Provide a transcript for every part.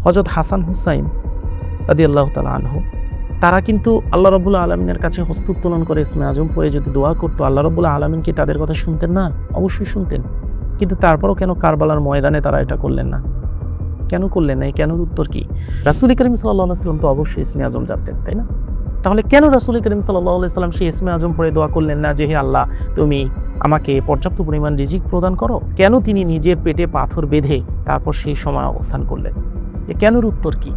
হযরত হাসান হুসাইন রাদিয়াল্লাহু তাআলা আনহু তারা কিন্তু আল্লাহ রাব্বুল আলামিনের কাছে হস্ত উত্তোলন করে ইসমে আজম পড়ে যদি দোয়া করতো, আল্লাহ রাব্বুল আলামিন কি তাদের কথা শুনতেন না? অবশ্যই শুনতেন। কিন্তু তারপরও কেন কারবালার ময়দানে তারা এটা করলেন না? কেন করলেন না? এই কেনর উত্তর কি? রাসূল করিম সাল্লাল্লাহু আলাইহি ওয়াসাল্লাম তো অবশ্যই ইসমে আজম জানতেন, তাই না? তাহলে কেন রাসূল করিম সাল্লাল্লাহু আলাইহি ওয়াসাল্লাম সেই ইসমে আজম পড়ে দোয়া করলেন না যে, হে আল্লাহ, তুমি আমাকে পর্যাপ্ত পরিমাণ রিজিক প্রদান করো? কেন তিনি নিজের পেটে পাথর বেঁধে তারপর সেই সময় অবস্থান করলেন? এ কেনর উত্তর কি?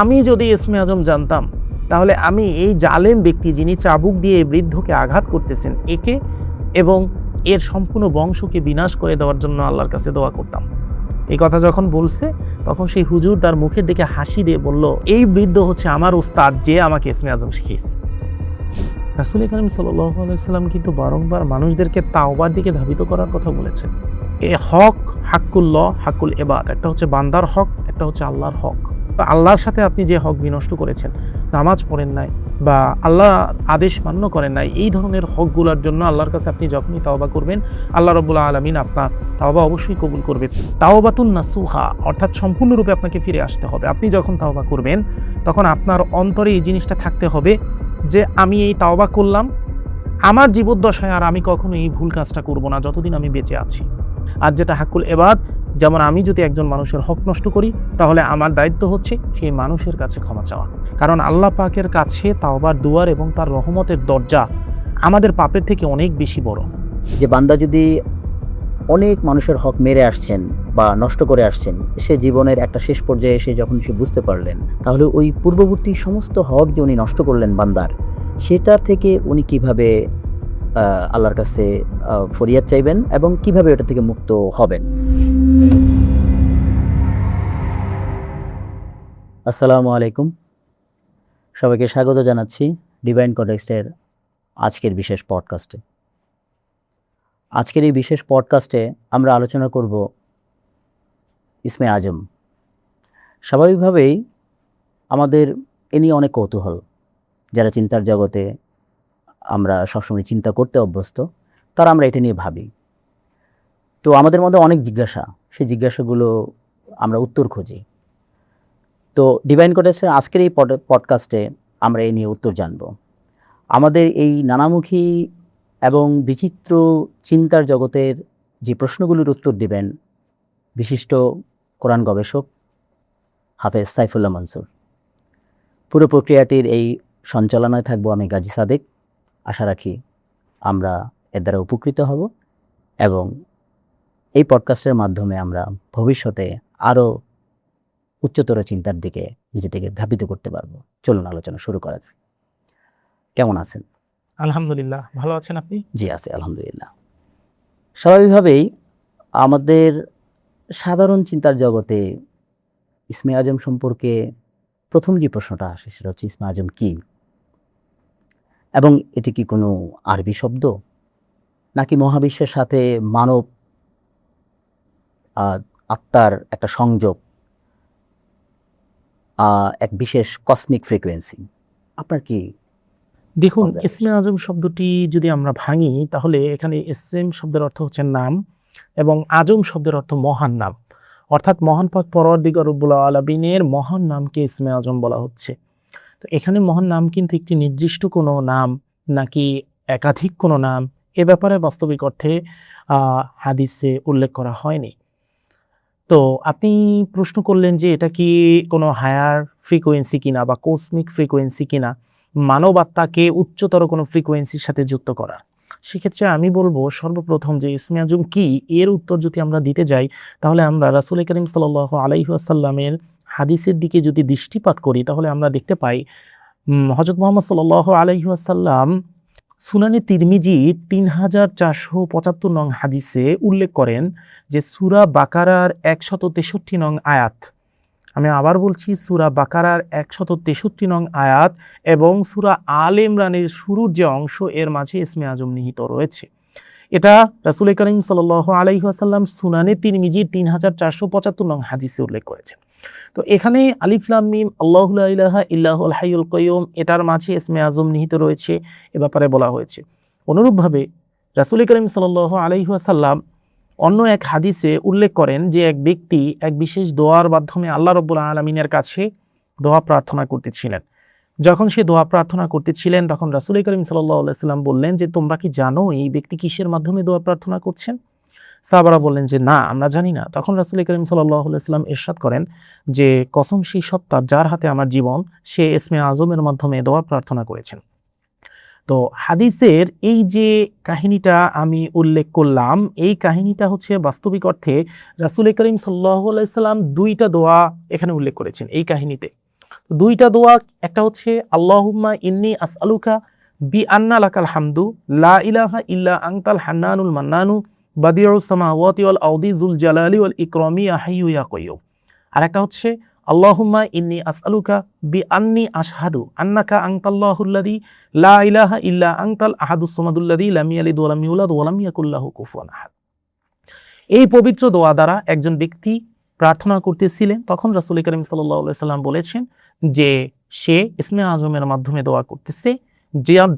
আমি যদি ইসমে আজম জানতাম, তাহলে আমি এই জালেম ব্যক্তি যিনি চাবুক দিয়ে বৃদ্ধকে আঘাত করতেছেন একে এবং এর সম্পূর্ণ বংশকে বিনাশ করে দেওয়ার জন্য আল্লাহর কাছে দোয়া করতাম। এই কথা যখন বলছে তখন সেই হুজুর তার মুখের দিকে হাসি দিয়ে বলল, এই বৃদ্ধ হচ্ছে আমার উস্তাদ, যে আমাকে ইসমে আজম শিখিয়েছে। রাসূল করিম সাল্লাল্লাহু আলাইহি ওয়াসাল্লাম কিন্তু বারংবার মানুষদেরকে তাওবার দিকে ধাবিত করার কথা বলেছেন। এ হক, হাক্কুল্লাহ, হাক্কুল ইবাদ, একটা হচ্ছে বান্দার হক, একটা হচ্ছে আল্লাহর হক। তো আল্লাহর সাথে আপনি যে হক বিনষ্ট করেছেন, নামাজ পড়েন নাই বা আল্লাহর আদেশ মান্য করেন নাই, এই ধরনের হকগুলোর জন্য আল্লাহর কাছে আপনি যখনই তাওবা করবেন, আল্লাহ রাব্বুল আলামিন আপনার তাওবা অবশ্যই কবুল করবেন। তাওবাতুন নাসুহা, অর্থাৎ সম্পূর্ণরূপে আপনাকে ফিরে আসতে হবে। আপনি যখন তাওবা করবেন তখন আপনার অন্তরে এই জিনিসটা থাকতে হবে যে আমি এই তাওবা করলাম, আমার জীবদ্দশায় আর আমি কখনো এই ভুল কাজটা করব না যতদিন আমি বেঁচে আছি। আর যেটা হাক্কুল ইবাদ, যেমন আমি যদি একজন মানুষের হক নষ্ট করি তাহলে আমার দায়িত্ব হচ্ছে সেই মানুষের কাছে ক্ষমা চাওয়া, কারণ আল্লাহ পাকের কাছে তাওবার দুয়ার এবং তার রহমতের দরজা আমাদের পাপের থেকে অনেক বেশি বড়। যে বান্দা যদি অনেক মানুষের হক মেরে আসছেন বা নষ্ট করে আসছেন, সে জীবনের একটা শেষ পর্যায়ে এসে যখন সে বুঝতে পারলেন, তাহলে ওই পূর্ববর্তী সমস্ত হক যে উনি নষ্ট করলেন বান্দার, সেটা থেকে উনি কিভাবে আল্লাহর কাছে ফরিয়াদ চাইবেন এবং কিভাবে ওটা থেকে মুক্ত হবেন। আসসালামু আলাইকুম, সবাইকে স্বাগত জানাচ্ছি ডিভাইন কনটেক্সটের আজকের বিশেষ পডকাস্টে। আজকের এই বিশেষ পডকাস্টে আমরা আলোচনা করব ইসমে আজম। স্বাভাবিকভাবেই আমাদের এ নিয়ে অনেক কৌতূহল। যারা চিন্তার জগতে আমরা সবসময় চিন্তা করতে অভ্যস্ত, তারা আমরা এটা নিয়ে ভাবি। তো আমাদের মধ্যে অনেক জিজ্ঞাসা, সেই জিজ্ঞাসাগুলো আমরা উত্তর খুঁজি। তো ডিভাইন কনটেক্সটের আজকের এই পডকাস্টে আমরা এই নিয়ে উত্তর জানব। আমাদের এই নানামুখী এবং বিচিত্র চিন্তার জগতের যে প্রশ্নগুলোর উত্তর দিবেন বিশিষ্ট কোরআন গবেষক হাফেজ সাইফুল্লাহ মনসুর। পুরো প্রক্রিয়াটির এই সঞ্চালনায় থাকবো আমি গাজী সাদেক। আশা রাখি আমরা এর দ্বারা উপকৃত হব এবং এই পডকাস্টের মাধ্যমে আমরা ভবিষ্যতে আরও উচ্চতর চিন্তার দিকে নিজেদেরকে ধাবিত করতে পারবো। চলুন আলোচনা শুরু করা যাক। কেমন আছেন? আলহামদুলিল্লাহ, ভালো আছেন আপনি? জি আছি আলহামদুলিল্লাহ। স্বাভাবিকভাবেই আমাদের সাধারণ চিন্তার জগতে ইসমে আজম সম্পর্কে প্রথম যে প্রশ্নটা আসে সেটা হচ্ছে ইসমে আজম কি, এবং এটি কি কোনো আরবি শব্দ নাকি মহাবিশ্বের সাথে মানব আত্মার একটা সংযোগ, এক বিশেষ কসমিক ফ্রিকোয়েন্সি? আপনার কি? দেখুন, ইসমে আজম শব্দটি যদি আমরা ভাঙি তাহলে এখানে ইসম শব্দের অর্থ হচ্ছে নাম এবং আজম শব্দের অর্থ মহান নাম, অর্থাৎ মহান পাক পরওয়ারদিগার রব্বুল আলামিনের মহান নামকে ইসমে আজম বলা হচ্ছে। তো এখানে মহান নাম কিন্তু একটি নির্দিষ্ট কোনো নাম নাকি একাধিক কোনো নাম, এ ব্যাপারে বাস্তবিক অর্থে হাদিসে উল্লেখ করা হয়নি। তো আপনি প্রশ্ন করলেন যে এটা কি কোনো হায়ার ফ্রিকোয়েন্সি কিনা বা কসমিক ফ্রিকোয়েন্সি কিনা, মানব আত্মাকে উচ্চতর কোনো ফ্রিকোয়েন্সির সাথে যুক্ত করা। সেক্ষেত্রে আমি বলবো সর্বপ্রথম যে ইসমে আজম কি, এর উত্তর যদি আমরা দিতে যাই তাহলে আমরা রাসূল করিম সাল্লাল্লাহু আলাইহি ওয়াসাল্লামের হাদিসের দিকে যদি দৃষ্টিপাত করি তাহলে আমরা দেখতে পাই হযরত মুহাম্মদ সাল্লাল্লাহু আলাইহি ওয়াসাল্লাম সুনানে তিরমিজি 3475 নং হাদিসে উল্লেখ করেন যে সূরা বাকারার 163 নং আয়াত, আমি আবার বলছি সূরা বাকারার 163 নং আয়াত এবং সূরা আল ইমরানের শুরুর যে অংশ, এর মাঝে ইসমে আজম নিহিত রয়েছে। এটা রাসূল করিম সাল্লাল্লাহু আলাইহি ওয়াসাল্লাম সুনানে তিরমিজি 3475 নং হাদিসে উল্লেখ করেছেন। তো এখানে আলিফ লাম মিম আল্লাহু লা ইলাহা ইল্লাহুল হাইয়ুল কাইয়ুম, এটার মাঝে ইসমে আজম নিহিত রয়েছে, এ ব্যাপারে বলা হয়েছে। অনুরূপভাবে রাসূল করিম সাল্লাল্লাহু আলাইহি ওয়াসাল্লাম অন্য এক হাদিসে উল্লেখ করেন যে এক ব্যক্তি এক বিশেষ দোয়ার মাধ্যমে আল্লাহ রাব্বুল আলামিনের কাছে দোয়া প্রার্থনা করতেছিলেন। যখন সে দোয়া প্রার্থনা করতেছিলেন তখন রাসূল করিম সাল্লাল্লাহু আলাইহি সাল্লাম বললেন যে তোমরা কি জানো এই ব্যক্তি কিসের মাধ্যমে দোয়া প্রার্থনা করছেন? সাহাবারা বললেন যে না, আমরা জানি না। তখন রাসূল করিম সাল্লাল্লাহু আলাইহি সাল্লাম ইরশাদ করেন যে কসম সেই সত্তার যার হাতে আমার জীবন, সে ইসমে আজমের মাধ্যমে দোয়া প্রার্থনা করেছেন। তো হাদিসের এই যে কাহিনীটা আমি উল্লেখ করলাম, এই কাহিনীটা হচ্ছে বাস্তবিক অর্থে রাসূল করিম সাল্লাল্লাহু আলাইহি সাল্লাম দুইটা দোয়া এখানে উল্লেখ করেছেন এই কাহিনীতে। দুইটা দোয়া, একটা হচ্ছে আল্লাহুম্মা ইন্নী আসআলুকা বিআন্না লাকাল হামদু লা ইলাহা ইল্লা আনতাল হান্নানুল মান্নানু বাদিউস সামাওয়াতি ওয়াল আরদি যুল জালালি ওয়াল ইকরামি ইয়া হাইয়্যু ইয়া কাইয়্যুম। আর একটা হচ্ছে আল্লাহুম্মা ইন্নী আসআলুকা বিআন্নী আশহাদু আন্নাকা আনতাল্লাহুল্লাযী লা ইলাহা ইল্লা আনতাল আহাদুস সামাদুল্লাযী লাম ইয়ালিদ ওয়া লাম ইউলাদ ওয়া লাম ইয়াকুল লাহু কুফুয়ান আহাদ। এই পবিত্র দোয়া দ্বারা একজন ব্যক্তি প্রার্থনা করতেছিলেন, তখন রাসূল করিম সাল্লাল্লাহু আলাইহি সাল্লাম বলেছেন যে সে ইসমে আজমের মাধ্যমে দোয়া করতেছে,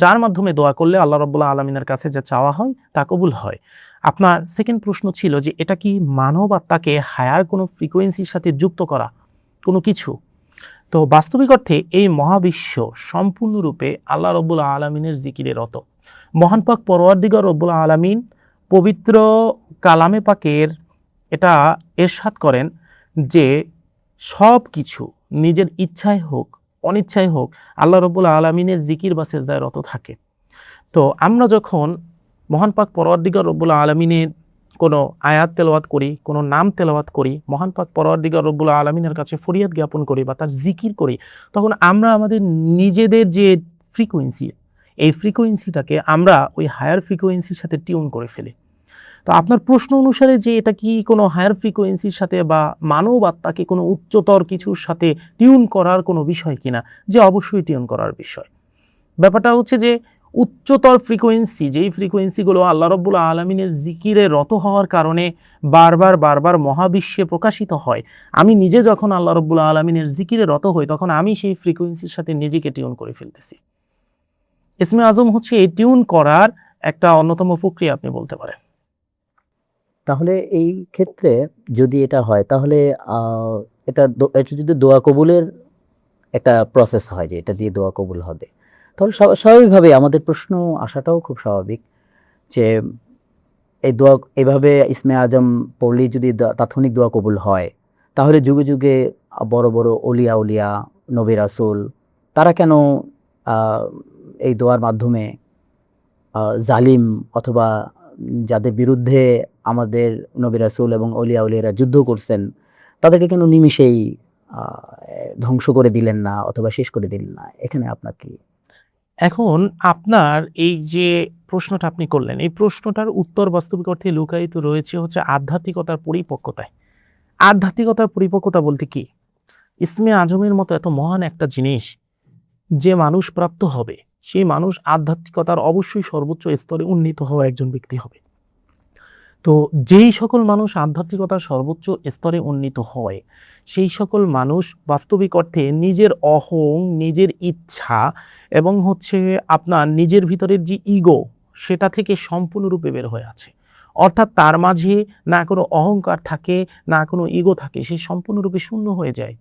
যার মাধ্যমে দোয়া করলে আল্লাহ রাব্বুল আলামিনের কাছে যা চাওয়া হয় তা কবুল হয়। আপনার সেকেন্ড প্রশ্ন ছিল যে এটা কি মানব আত্মাকে হায়ার কোনো ফ্রিকোয়েন্সির সাথে যুক্ত করা কোনো কিছু? তো বাস্তবিক অর্থে এই মহাবিশ্ব সম্পূর্ণরূপে আল্লাহ রাব্বুল আলামিনের জিকিরে রত। মহান পাক পরওয়ারদিগার রাব্বুল আলামিন পবিত্র কালামে পাকের এটা ইরশাদ করেন যে সব কিছু নিজের ইচ্ছায় হোক অনিচ্ছায় হোক আল্লাহ রাব্বুল আলামিনের জিকির বা সেজদায় রত থাকে। তো আমরা যখন মহান পাক পরওয়ারদিগার রব্বুল আলামিনের কোনো আয়াত তেলাওয়াত করি, কোনো নাম তেলাওয়াত করি, মহান পাক পরওয়ারদিগার রব্বুল আলামিনের কাছে ফরিয়াদ জ্ঞাপন করি বা তার জিকির করি, তখন আমরা আমাদের নিজেদের যে ফ্রিকোয়েন্সি, এই ফ্রিকোয়েন্সিটাকে আমরা ওই হায়ার ফ্রিকোয়েন্সির সাথে টিউন করে ফেলি। তো আপনার প্রশ্ন অনুসারে যে এটা কি কোনো হায়ার ফ্রিকোয়েন্সির সাথে বা মানব আত্মাকে কোনো উচ্চতর কিছুর সাথে টিউন করার কোনো বিষয় কিনা, যে অবশ্যই টিউন করার বিষয়। ব্যাপারটা হচ্ছে যে উচ্চতর ফ্রিকোয়েন্সি, যেই ফ্রিকোয়েন্সিগুলো আল্লাহ রাব্বুল আলামিনের জিকিরে রত হওয়ার কারণে বারবার মহাবিশ্বে প্রকাশিত হয়, আমি নিজে যখন আল্লাহ রাব্বুল আলামিনের জিকিরে রত হই তখন আমি সেই ফ্রিকোয়েন্সির সাথে নিজেকে টিউন করে ফেলতেছি। ইসমে আজম হচ্ছে এই টিউন করার একটা অন্যতম প্রক্রিয়া আপনি বলতে পারেন। তাহলে এই ক্ষেত্রে যদি এটা হয় তাহলে এটা যদি দোয়া কবুলের একটা প্রসেস হয় যে এটা দিয়ে দোয়া কবুল হবে, তাহলে স্বাভাবিকভাবে আমাদের প্রশ্ন আসাটাও খুব স্বাভাবিক যে এই দোয়া এভাবে ইসমে আজম পড়লেই যদি তাৎক্ষণিক দোয়া কবুল হয়, তাহলে যুগে যুগে বড় বড় উলিয়া নবী রাসূল তারা কেন এই দোয়ার মাধ্যমে জালিম অথবা যাদের বিরুদ্ধে আমাদের নবী রাসূল এবং উলিয়ারা যুদ্ধ করছেন তাদেরকে কেন নিমিষেই ধ্বংস করে দিলেন না অথবা শেষ করে দিলেন না? এখানে আপনার কি? এখন আপনার এই যে প্রশ্নটা আপনি করলেন, এই প্রশ্নটার উত্তর বাস্তবিক অর্থে লুকায়িত রয়েছে হচ্ছে আধ্যাত্মিকতার পরিপক্কতায়। আধ্যাত্মিকতার পরিপক্কতা বলতে কি? ইসমে আজমের মতো এত মহান একটা জিনিস যে মানুষ প্রাপ্ত হবে, সেই মানুষ আধ্যাত্মিকতার অবশ্যই সর্বোচ্চ স্তরে উন্নীত হওয়া একজন ব্যক্তি হবে। তো যেই সকল মানুষ আধ্যাত্মিকতার সর্বোচ্চ স্তরে উন্নীত হয়, সেই সকল মানুষ বাস্তবিক অর্থে নিজের অহং, নিজের ইচ্ছা এবং হচ্ছে আপনার নিজের ভিতরের যে ইগো, সেটা থেকে সম্পূর্ণরূপে বের হয়ে আছে। অর্থাৎ তার মাঝে না কোনো অহংকার থাকে, না কোনো ইগো থাকে, সে সম্পূর্ণরূপে শূন্য হয়ে যায়।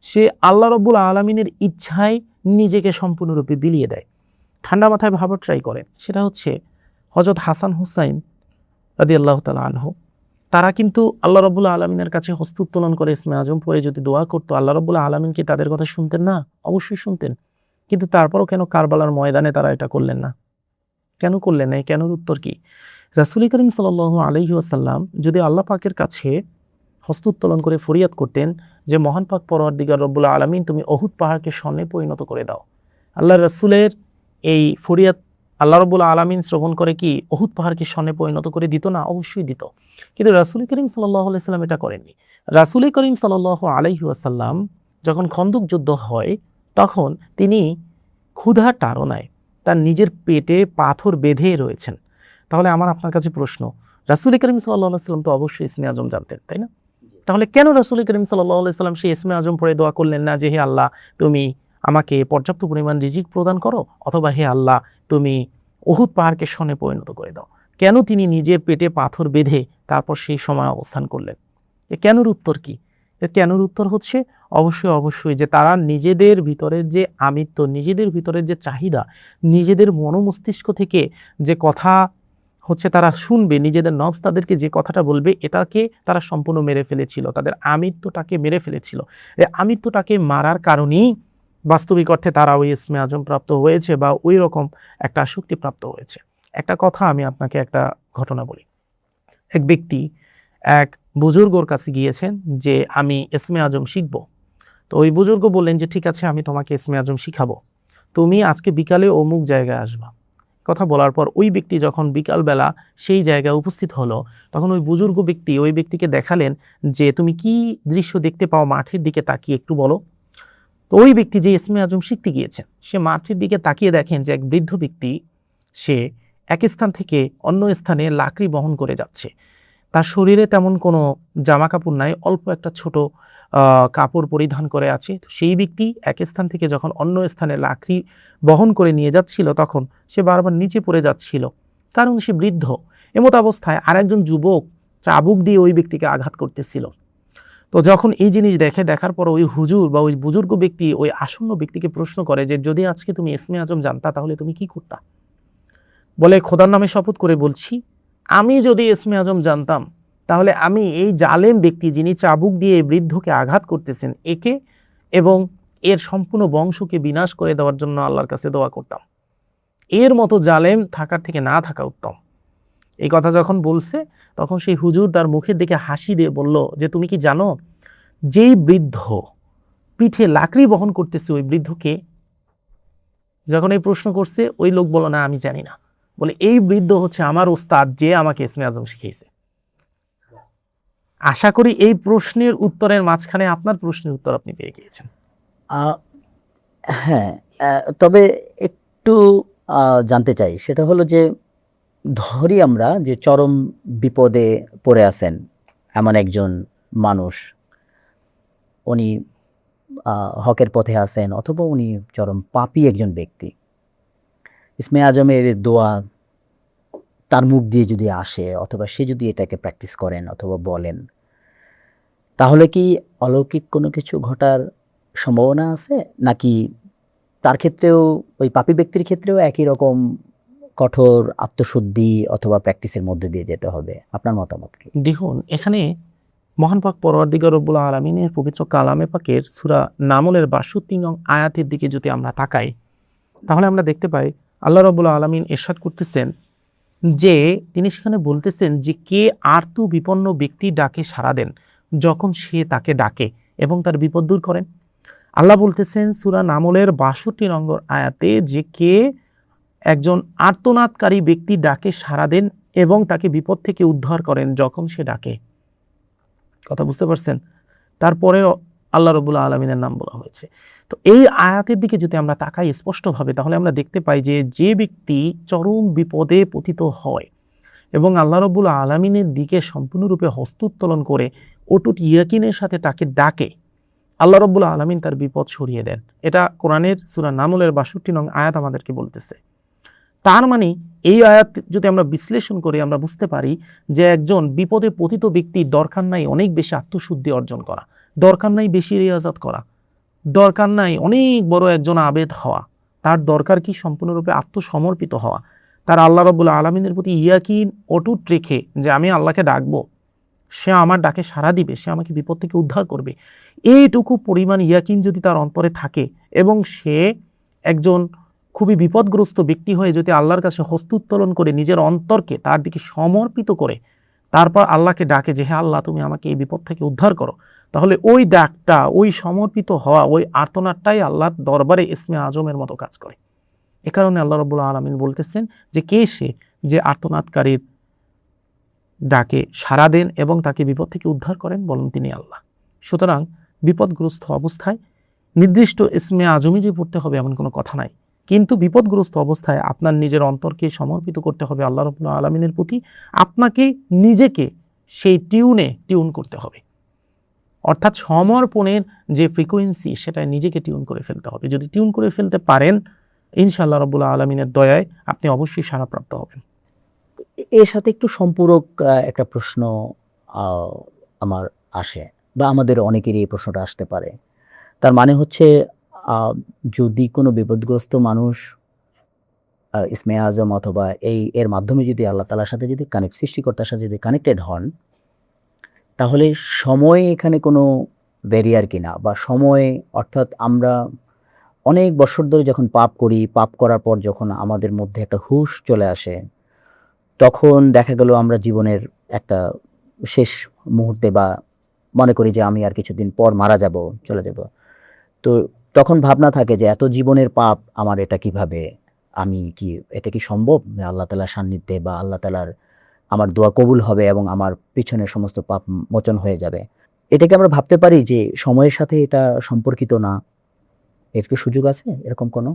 সে আল্লাহ রাব্বুল আলামিনের ইচ্ছায় নিজেকে সম্পূর্ণরূপে বিলিয়ে দেয়। ঠান্ডা মাথায় ভাবার ট্রাই করেন, সেটা হচ্ছে হযরত হাসান হুসাইন রাদিয়াল্লাহু তাআলা আনহু, তারা কিন্তু আল্লাহ রাব্বুল আলামিনের কাছে হস্ত উত্তোলন করে ইসমে আজম পড়ে যদি দোয়া করতো, আল্লাহ রাব্বুল আলামিন কি তাদের কথা শুনতেন না? অবশ্যই শুনতেন। কিন্তু তারপরও কেন কারবালার ময়দানে তারা এটা করলেন না? কেন করলেন না? কেন উত্তর কি? রাসূল করিম সাল্লাল্লাহু আলাইহি ওয়াসাল্লাম যদি আল্লাহ পাকের কাছে হস্ত উত্তোলন করে ফরিয়াদ করতেন যে মহান পাক পরওয়ারদিগার রব্বুল আলামিন তুমি উহুদ পাহাড়কে স্বর্ণে পরিণত করে দাও, আল্লাহ রাসূলের এই ফরিয়াদ আল্লাহ রাব্বুল আলামিন শ্রবণ করে কি উহুদ পাহাড়কে স্বর্ণে পরিণত করে দিত না? অবশ্যই দিত। কিন্তু রাসূল করিম সাল্লাল্লাহু আলাইহি ওয়াসাল্লাম এটা করেননি। রাসূল করিম সাল্লাল্লাহু আলাইহি ওয়াসাল্লাম যখন খন্দক যুদ্ধ হয়, তখন তিনি ক্ষুধার তাড়নায় তার নিজের পেটে পাথর বেঁধে রয়েছেন। তাহলে আমার আপনার কাছে প্রশ্ন, রাসূল করিম সাল্লাল্লাহু আলাইহি ওয়াসাল্লাম তো অবশ্যই ইসমে আজম জানতেন, তাই না? তাহলে কেন রাসূল করিম সাল্লাল্লাহু আলাইহি ওয়াসাল্লাম সেই ইসমে আজম পড়ে দোয়া করলেন না যে হে আল্লাহ তুমি আমাকে পর্যাপ্ত পরিমাণ রিজিক প্রদান করো, অথবা হে আল্লাহ তুমি উহুদ পাহাড়কে স্বর্ণে পরিণত করে দাও? কেন তিনি নিজের পেটে পাথর বেঁধে তারপর সেই সময় অবস্থান করলেন? এ কেনর উত্তর কি? এর কেনর উত্তর হচ্ছে অবশ্যই যে তারা নিজেদের ভিতরের যে আমিত্ব, নিজেদের ভিতরের যে চাহিদা, নিজেদের মনোমস্তিষ্ক থেকে যে কথা হচ্ছে তারা শুনবে, নিজেদের নফস তাদেরকে যে কথাটা বলবে, এটাকে তারা সম্পূর্ণ মেরে ফেলেছিল, তাদের আমিত্বটাকে মেরে ফেলেছিল। এই আমিত্বটাকে মারার কারণেই বাস্তবিক অর্থে তারা ওই ইসমে আজম প্রাপ্ত হয়েছে বা ওই রকম একটা আসক্তি প্রাপ্ত হয়েছে। একটা কথা আমি আপনাকে একটা ঘটনা বলি। এক ব্যক্তি এক বুজুর্গর কাছে গিয়েছেন যে আমি ইসমে আজম শিখব। তো ওই বুজুর্গ বললেন যে ঠিক আছে, আমি তোমাকে ইসমে আজম শিখাবো, তুমি আজকে বিকালে অমুক জায়গায় আসবা। কথা বলার পর ওই ব্যক্তি যখন বিকালবেলা সেই জায়গায় উপস্থিত হলো, তখন ওই বুজুর্গ ব্যক্তি ওই ব্যক্তিকে দেখালেন যে তুমি কি দৃশ্য দেখতে পাও মাঠের দিকে তাকিয়ে একটু বলো। তো ওই ব্যক্তি যে ইসমে আজম শিখতে গিয়েছেন, সে মাঠের দিকে তাকিয়ে দেখেন যে এক বৃদ্ধ ব্যক্তি সে এক স্থান থেকে অন্য স্থানে লাকড়ি বহন করে যাচ্ছে। তার শরীরে তেমন কোনো জামা কাপড় নাই, অল্প একটা ছোট কাপড় পরিধান করে আছে। তো সেই ব্যক্তি এক স্থান থেকে যখন অন্য স্থানে লাকড়ি বহন করে নিয়ে যাচ্ছিল, তখন সে বারবার নিচে পড়ে যাচ্ছিল, কারণ সে বৃদ্ধ। এমত অবস্থায় আরেকজন যুবক চাবুক দিয়ে ওই ব্যক্তিকে আঘাত করতেছিল। তো যখন এই জিনিস দেখার পর ওই হুজুর বা ওই বুজুর্গ ব্যক্তি ওই আসন্ন ব্যক্তিকে প্রশ্ন করে যে যদি আজকে তুমি ইসমে আজম জানতা তাহলে তুমি কি করতা? বলে, খোদার নামে শপথ করে বলছি, আমি যদি ইসমে আজম জানতাম তাহলে আমি এই জালেম ব্যক্তি যিনি চাবুক দিয়ে বৃদ্ধকে আঘাত করতেছেন একে এবং এর সম্পূর্ণ বংশকে বিনাশ করে দেওয়ার জন্য আল্লাহর কাছে দোয়া করতাম। এর মতো জালেম থাকার থেকে না থাকা উত্তম। এই কথা যখন বলছে, তখন সেই হুজুর তার মুখের দিকে হাসি দিয়ে বলল যে তুমি কি জানো যেই বৃদ্ধ পিঠে লাকড়ি বহন করতেছে ওই বৃদ্ধকে? যখন এই প্রশ্ন করছে, ওই লোক বলল না আমি জানি না। বলে, এই বৃদ্ধ হচ্ছে আমার ওস্তাদ, যে আমাকে ইসমে আজম শিখিয়েছে। আশা করি এই প্রশ্নের উত্তরের মাঝখানে আপনার প্রশ্নের উত্তর আপনি পেয়ে গিয়েছেন। হ্যাঁ, তবে একটু জানতে চাই, সেটা হলো যে ধরি আমরা যে চরম বিপদে পড়ে আছেন এমন একজন মানুষ, উনি হকের পথে আছেন অথবা উনি চরম পাপী একজন ব্যক্তি। ইসমে আজমের দোয়া তার মুখ দিয়ে যদি আসে অথবা সে যদি এটাকে প্র্যাকটিস করেন অথবা বলেন, তাহলে কি অলৌকিক কোনো কিছু ঘটার সম্ভাবনা আছে, নাকি তার ক্ষেত্রেও ওই পাপী ব্যক্তির ক্ষেত্রেও একই রকম কঠোর আত্মশুদ্ধি অথবা প্র্যাকটিসের মধ্যে দিয়ে যেতে হবে? আপনার মতামত কি? দেখুন, এখানে মহান পাক পরওয়ারদিগার রব্বুল আলামিনের পবিত্র কালামে পাকের সূরা নামলের ৬২ নং আয়াতের দিকে যদি আমরা তাকাই, তাহলে আমরা দেখতে পাই আল্লাহ রব্বুল আলামিন ইরশাদ করতেছেন যে তিনি সেখানে বলতেছেন যে কে আর্ত বিপন্ন ব্যক্তি ডাকে সাড়া দেন যখন সে তাকে ডাকে এবং তার বিপদ দূর করেন। আল্লাহ বলতেছেন সূরা নামলের ৬২ নম্বর আয়াতে যে কে একজন আর্তনাদকারী ব্যক্তি ডাকে সাড়া দেন এবং তাকে বিপদ থেকে উদ্ধার করেন যখন সে ডাকে। কথা বুঝতে পারছেন? তারপরে আল্লাহ রাব্বুল আলামিনের নাম বলা হয়েছে। তো এই আয়াতের দিকে যদি আমরা তাকাই স্পষ্টভাবে, তাহলে আমরা দেখতে পাই যে যে ব্যক্তি চরম বিপদে পতিত হয় এবং আল্লাহ রাব্বুল আলামিনের দিকে সম্পূর্ণরূপে হস্তোত্তোলন করে অটুট ইয়াকিনের সাথে তাকে ডাকে, আল্লাহ রাব্বুল আলামিন তার বিপদ সরিয়ে দেন। এটা কোরআনের সূরা নামলের ৬২ নং আয়াত আমাদেরকে বলতেছে। তার মানে এই আয়াত যদি আমরা বিশ্লেষণ করি, আমরা বুঝতে পারি যে একজন বিপদে পতিত ব্যক্তির দরকার নাই অনেক বেশি আত্মশুদ্ধি অর্জন করা, দরকার নাই বেশি রিয়াজত করা, দরকার নাই অনেক বড় একজন আবেদ হওয়া। তার দরকার কি সম্পূর্ণরূপে আত্মসমর্পিত হওয়া, তার আল্লাহ রাব্বুল আলামিনের প্রতি ইয়াকিন অটুট রেখে যে আমি আল্লাহকে ডাকবো, সে আমার ডাকে সাড়া দিবে, সে আমাকে বিপদ থেকে উদ্ধার করবে। এইটুকু পরিমাণ ইয়াকিন যদি তার অন্তরে থাকে এবং সে একজন খুবই বিপদগ্রস্ত ব্যক্তি হয়ে যদি আল্লাহর কাছে হস্তোত্তোলন করে নিজের অন্তরকে তার দিকে সমর্পিত করে তারপর আল্লাহকে ডাকে যে হ্যাঁ আল্লাহ তুমি আমাকে এই বিপদ থেকে উদ্ধার করো, তাহলে ওই ডাকটা, ওই সমর্পিত হওয়া, ওই আর্তনাদটাই আল্লাহর দরবারে ইসমে আজমের মতো কাজ করে। এ কারণে আল্লাহ রাব্বুল আলামিন বলতেছেন যে কে সে যে আর্তনাদকারীর ডাকে সাড়া দেন এবং তাকে বিপদ থেকে উদ্ধার করেন, বলেন তিনি আল্লাহ। সুতরাং বিপদগ্রস্ত অবস্থায় নির্দিষ্ট ইসমে আজমই যে পড়তে হবে এমন কোনো কথা নাই, কিন্তু বিপদগ্রস্ত অবস্থায় আপনার নিজের অন্তরকে সমর্পিত করতে হবে আল্লাহ রাব্বুল আলামিনের প্রতি। আপনাকে নিজেকে সেই টিউন করতে হবে, অর্থাৎ সমর্পণের যে ফ্রিকোয়েন্সি সেটাই নিজেকে টিউন করে ফেলতে হবে। যদি টিউন করে ফেলতে পারেন, ইনশাআল্লাহ রাব্বুল আলামিনের দয়ায় আপনি অবশ্যই সাড়াপ্রাপ্ত হবেন। এর সাথে একটু সম্পূরক একটা প্রশ্ন আহ, আমার আসে, বা আমাদের অনেকেরই এই প্রশ্নটা আসতে পারে। তার মানে হচ্ছে আহ, যদি কোনো বিপদগ্রস্ত মানুষ ইসমে আজম অথবা এর মাধ্যমে যদি আল্লাহ তাআলার সাথে যদি সৃষ্টিকর্তার সাথে যদি কানেক্টেড হন, তাহলে সময় এখানে কোনো ব্যারিয়ার কিনা, বা সময় অর্থাৎ আমরা অনেক বছর ধরে যখন পাপ করি, পাপ করার পর যখন আমাদের মধ্যে একটা হুঁশ চলে আসে, তখন দেখা গেল আমরা জীবনের একটা শেষ মুহূর্তে, বা মনে করি যে আমি আর কিছুদিন পর মারা যাব, চলে যাব। তো তখন ভাবনা থাকে যে এত জীবনের পাপ আমার, এটা কিভাবে, আমি কি, এটা কি সম্ভব যে আল্লাহ তাআলার সান্নিধ্যে বা আল্লাহ তাআলার আমার দোয়া কবুল হবে এবং আমার পিছনের সমস্ত পাপ মোচন হয়ে যাবে? এটাকে আমরা ভাবতে পারি যে সময়ের সাথে এটা সম্পর্কিত না? এর কি সুযোগ আছে এরকম কোনো?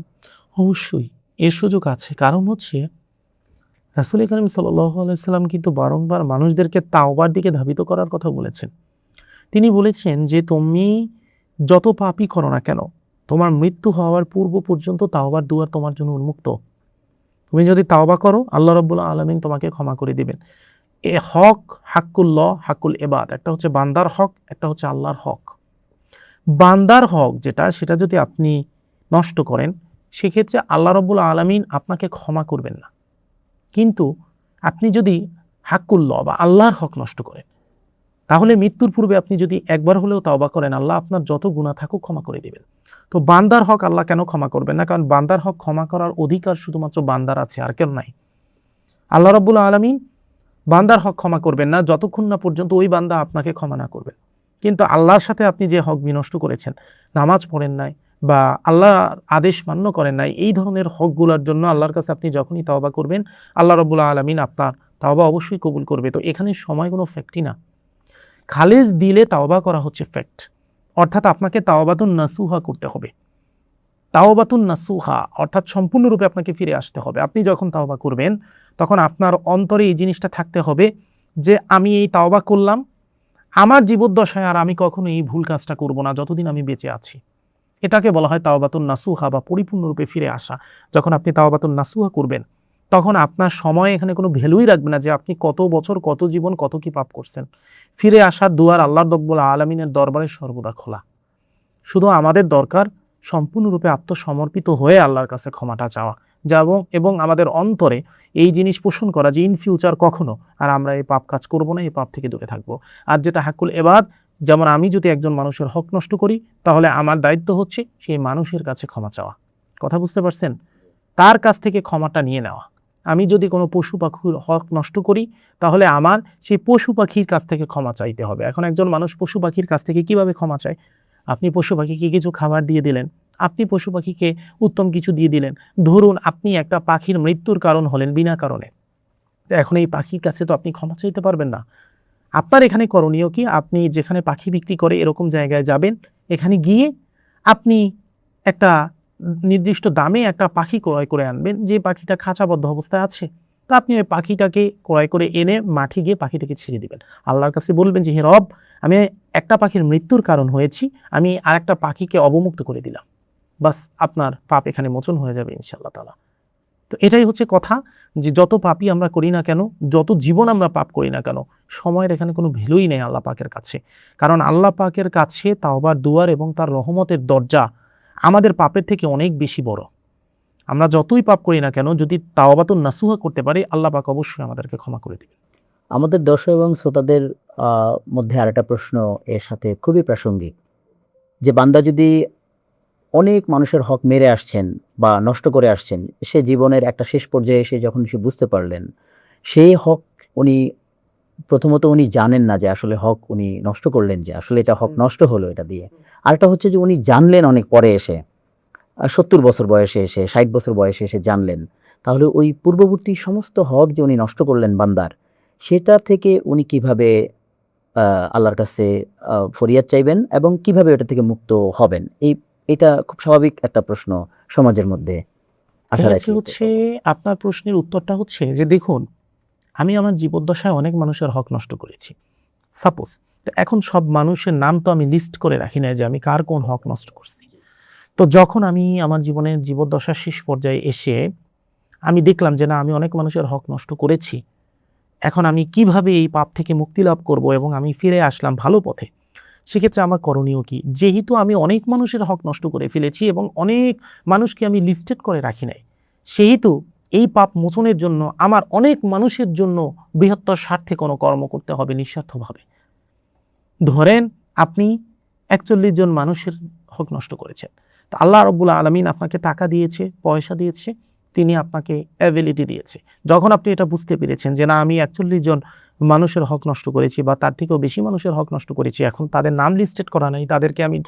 অবশ্যই এর সুযোগ আছে। কারণ হচ্ছে রাসূল করিম সাল্লাল্লাহু আলাইহি সাল্লাম কিন্তু বারংবার মানুষদেরকে তাওবার দিকে ধাবিত করার কথা বলেছেন। তিনি বলেছেন যে তুমি যত পাপই করো না কেন, তোমার মৃত্যু হওয়ার পূর্ব পর্যন্ত তাওবার দুয়ার তোমার জন্য উন্মুক্ত। তুমি যদি তাওবা করো, আল্লাহ রাব্বুল আলামিন তোমাকে ক্ষমা করে দিবেন। এ হক, হাক্কুল্লাহ, হাক্কুল ইবাদ, একটা হচ্ছে বান্দার হক, একটা হচ্ছে আল্লাহর হক। বান্দার হক যেটা, সেটা যদি আপনি নষ্ট করেন, সেক্ষেত্রে আল্লাহ রাব্বুল আলামিন আপনাকে ক্ষমা করবেন না। কিন্তু আপনি যদি হাক্কুল্লাহ বা আল্লাহর হক নষ্ট করেন, তাহলে মৃত্যুর পূর্বে আপনি যদি একবার হলেও তাওবা করেন, আল্লাহ আপনার যত গুনাহ থাকুক ক্ষমা করে দিবেন। তো বান্দার হক আল্লাহ কেন ক্ষমা করবেন না? কারণ বান্দার হক ক্ষমা করার অধিকার শুধুমাত্র বান্দার আছে, আর কেউ নাই। আল্লাহ রাব্বুল আলামিন বান্দার হক ক্ষমা করবেন না যতক্ষণ না পর্যন্ত ওই বান্দা আপনাকে ক্ষমা না করবেন। কিন্তু আল্লাহর সাথে আপনি যে হক বিনষ্ট করেছেন, নামাজ পড়েন নাই বা আল্লাহর আদেশ মান্য করেন নাই, এই ধরনের হকগুলোর জন্য আল্লাহর কাছে আপনি যখনই তাওবা করবেন, আল্লাহ রাব্বুল আলামিন আপনার তাওবা অবশ্যই কবুল করবে। তো এখানে সময় কোনো ফ্যাক্টই না, খালেজ দিলে তাওবা করা হচ্ছে ফ্যাক্ট। অর্থাৎ আপনাকে তাওবাতুন নাসুহা করতে হবে। তাওবাতুন নাসুহা অর্থাৎ সম্পূর্ণরূপে আপনাকে ফিরে আসতে হবে। আপনি যখন তাওবা করবেন, তখন আপনার অন্তরে এই জিনিসটা থাকতে হবে যে আমি এই তাওবা করলাম, আমার জীবদ্দশায় আর আমি কখনো এই ভুল কাজটা করব না যতদিন আমি বেঁচে আছি। এটাকে বলা হয় তাওবাতুন নাসুহা বা পরিপূর্ণরূপে ফিরে আসা। যখন আপনি তাওবাতুন নাসুহা করবেন, তখন আপনার সময় এখানে কোনো ভ্যালুই রাখবে না যে আপনি কত বছর, কত জীবন, কত কি পাপ করছেন। ফিরে আসার দুয়ার আল্লাহর রব্বুল আলামিনের দরবারে সর্বদা খোলা। শুধু আমাদের দরকার সম্পূর্ণরূপে আত্মসমর্পিত হয়ে আল্লাহর কাছে ক্ষমাটা চাওয়া, এবং আমাদের অন্তরে এই জিনিস পোষণ করা যে ইন ফিউচার কখনো আর আমরা এই পাপ কাজ করব না, এই পাপ থেকে দূরে থাকবো। আর যেটা হাক্কুল ইবাদ, যেমন আমি যদি একজন মানুষের হক নষ্ট করি, তাহলে আমার দায়িত্ব হচ্ছে সেই মানুষের কাছে ক্ষমা চাওয়া। কথা বুঝতে পারছেন? তার কাছ থেকে ক্ষমাটা নিয়ে নেওয়া। আমি যদি কোনো পশু পাখির হক নষ্ট করি, তাহলে আমার সেই পশু পাখির কাছ থেকে ক্ষমা চাইতে হবে। এখন একজন মানুষ পশু পাখির কাছ থেকে কিভাবে ক্ষমা চায়? আপনি পশু পাখিকে কিছু খাবার দিয়ে দিলেন, আপনি পশু পাখিকে উত্তম কিছু দিয়ে দিলেন। ধরুন আপনি একটা পাখির মৃত্যুর কারণ হলেন বিনা কারণে, তো এখন এই পাখির কাছে তো আপনি ক্ষমা চাইতে পারবেন না। আপনার এখানে করণীয় কি? আপনি যেখানে পাখি বিক্রি করে এরকম জায়গায় যাবেন, এখানে গিয়ে আপনি একটা নির্দিষ্ট দামে একটা পাখি ক্রয় করে আনবেন, যে পাখিটা খাঁচাবদ্ধ অবস্থায় আছে। তো আপনি ওই পাখিটাকে ক্রয় করে এনে মাঠে গিয়ে পাখিটাকে ছেড়ে দিবেন। আল্লাহর কাছে বলবেন যে হে রব, আমি একটা পাখির মৃত্যুর কারণ হয়েছি, আমি আরেকটা পাখিকে অবমুক্ত করে দিলাম। বাস, আপনার পাপ এখানে মোচন হয়ে যাবে ইনশাআল্লাহ তাআলা। তো এটাই হচ্ছে কথা, যে যত পাপই আমরা করি না কেন, যত জীবন আমরা পাপ করি না কেন, সময়ের এখানে কোনো ভ্যালুই নেই আল্লাহ পাকের কাছে। কারণ আল্লাহ পাকের কাছে তাওবার দুয়ার এবং তার রহমতের দরজা আমাদের পাপের থেকে অনেক বেশি বড়। আমরা যতই পাপ করি না কেন, যদি তাওবাতুন নাসুহা করতে পারি, আল্লাহ পাক অবশ্যই আমাদেরকে ক্ষমা করে দিবেন। আমাদের দর্শক এবং শ্রোতাদের মধ্যে আরেকটা প্রশ্ন এর সাথে খুবই প্রাসঙ্গিক, যে বান্দা যদি অনেক মানুষের হক মেরে আসছেন বা নষ্ট করে আসছেন, সে জীবনের একটা শেষ পর্যায়ে এসে যখন সে বুঝতে পারলেন সেই হক উনি, প্রথমত উনি জানেন না যে আসলে হক উনি নষ্ট করলেন, যে আসলে এটা হক নষ্ট হলো এটা দিয়ে। আরেকটা হচ্ছে যে উনি জানলেন অনেক পরে এসে, 70 বছর বয়সে এসে, 60 বছর বয়সে এসে জানলেন। তাহলে ওই পূর্ববর্তী সমস্ত হক যে উনি নষ্ট করলেন বান্দার, সেটা থেকে উনি কিভাবে আল্লাহর কাছে ফরিয়াদ চাইবেন এবং কিভাবে ওটা থেকে মুক্ত হবেন? এটা খুব স্বাভাবিক একটা প্রশ্ন সমাজের মধ্যে আসা রাখি। হচ্ছে আপনার প্রশ্নের উত্তরটা হচ্ছে যে দেখুন, আমি আমার জীবদ্দশায় অনেক মানুষের হক নষ্ট করেছি। সাপোজ, তো এখন সব মানুষের নাম তো আমি লিস্ট করে রাখি না যে আমি কার কোন হক নষ্ট করছি। তো যখন আমি আমার জীবনের জীবদ্দশার শেষ পর্যায়ে এসে আমি দেখলাম যে না, আমি অনেক মানুষের হক নষ্ট করেছি, এখন আমি কিভাবে এই পাপ থেকে মুক্তি লাভ করব এবং আমি ফিরে আসলাম ভালো পথে, সেক্ষেত্রে আমার করণীয় কি? যেহেতু আমি অনেক মানুষের হক নষ্ট করে ফেলেছি এবং অনেক মানুষকে আমি লিস্টেড করে রাখি নাই, সেহেতু এই পাপ মোচনের জন্য আমার অনেক মানুষের জন্য বৃহত্তর স্বার্থে কোনো কর্ম করতে হবে নিঃস্বার্থভাবে। ধরেন আপনি 41 জন মানুষের হক নষ্ট করেছেন, তো আল্লাহ রাব্বুল আলামিন আপনাকে টাকা দিয়েছে, পয়সা দিয়েছে, তিনি আপনাকে অ্যাবিলিটি দিয়েছে। যখন আপনি এটা বুঝতে পেরেছেন যে না, আমি 41 জন মানুষের হক নষ্ট করেছি বা তার থেকেও বেশি মানুষের হক নষ্ট করেছি, এখন তাদের নাম লিস্টেড করা নাই, তাদেরকে আমি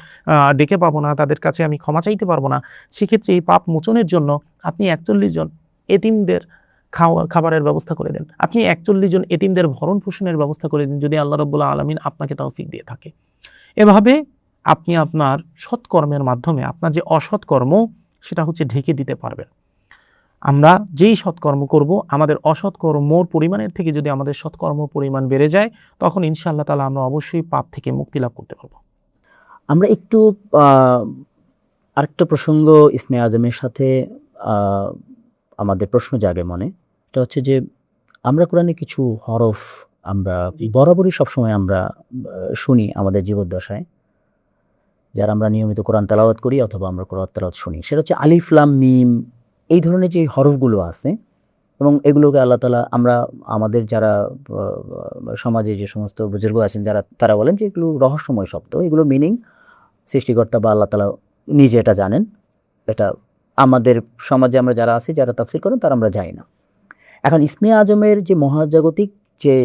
ডেকে পাবো না, তাদের কাছে আমি ক্ষমা চাইতে পারবো না, সেক্ষেত্রে এই পাপ মোচনের জন্য আপনি 41 জন এতিমদের খাবারের ব্যবস্থা করে দেন, আপনি 41 জন এতিমদের ভরণ পোষণের ব্যবস্থা করে দিন, যদি আল্লাহ রাব্বুল আলামিন আপনাকে তৌফিক দিয়ে থাকে। এভাবে আপনি আপনার সৎকর্মের মাধ্যমে আপনার যে অসৎকর্ম সেটা হচ্ছে ঢেকে দিতে পারবেন। আমরা যেই সৎকর্ম করব, আমাদের অসৎকর্মর পরিমাণের থেকে যদি আমাদের সৎকর্ম পরিমাণ বেড়ে যায়, তখন ইনশাআল্লাহ তাআলা আমরা অবশ্যই পাপ থেকে মুক্তি লাভ করতে পারবো। আমরা একটু আরেকটা প্রসঙ্গ ইসমে আজমের সাথে আমাদের প্রশ্ন জাগে মনে, এটা হচ্ছে যে আমরা কোরআনে কিছু হরফ আমরা বরাবরই সবসময় আমরা শুনি আমাদের জীবদ্দশায়, যারা আমরা নিয়মিত কোরআন তেলাওয়াত করি অথবা আমরা কোরআন তেলাওয়াত শুনি, সেটা হচ্ছে আলিফ লাম মিম, এই ধরনের যে হরফগুলো আছে, এবং এগুলোকে আল্লাহ তাআলা, আমরা আমাদের যারা সমাজে যে সমস্ত বুজুর্গ আছেন যারা, তারা বলেন যে এগুলো রহস্যময় শব্দ, এগুলো মিনিং সৃষ্টিকর্তা বা আল্লাহ তাআলা নিজে এটা জানেন। এটা আমাদের সমাজে আমরা যারা আছি, যারা তাফসীর করেন, তারা আমরা জানি না। এখন ইসমে আজমের যে মহাজাগতিক যে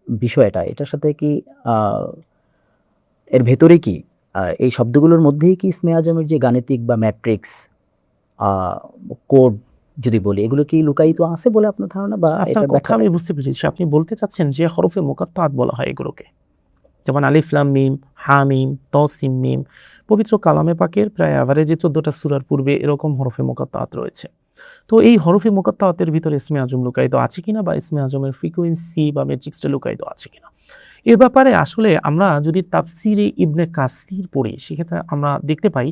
বিষয়টা, এটার সাথে কি এর ভেতরে কি এই শব্দগুলোর মধ্যেই কি ইসমে আজমের যে গাণিতিক বা ম্যাট্রিক্স কোড যদি বলি, এগুলো কি লুকায়িত আছে বলে আপনার ধারণা? বা আপনার কথা আমি বুঝতে পেরেছি, আপনি বলতে চাচ্ছেন যে হরফে মুকাত্তাত বলা হয় এগুলোকে, যেমন আলিফ লাম মিম, হা মিম, ত সিম মিম, পবিত্র কালামে পাকের প্রায় অ্যাভারেজে 14টা সূরার পূর্বে এরকম হরফে মুকাত্তাত রয়েছে। তো এই হরফে মুকাত্তাতের ভিতরে ইসমে আজম লুকায়িত আছে কিনা, বা ইসমে আজমের ফ্রিকোয়েন্সি বা ম্যাট্রিক্সটা লুকায়িত আছে কিনা, এ ব্যাপারে আসলে আমরা যদি তাফসিরে ইবনে কাসির পড়ি, সেক্ষেত্রে আমরা দেখতে পাই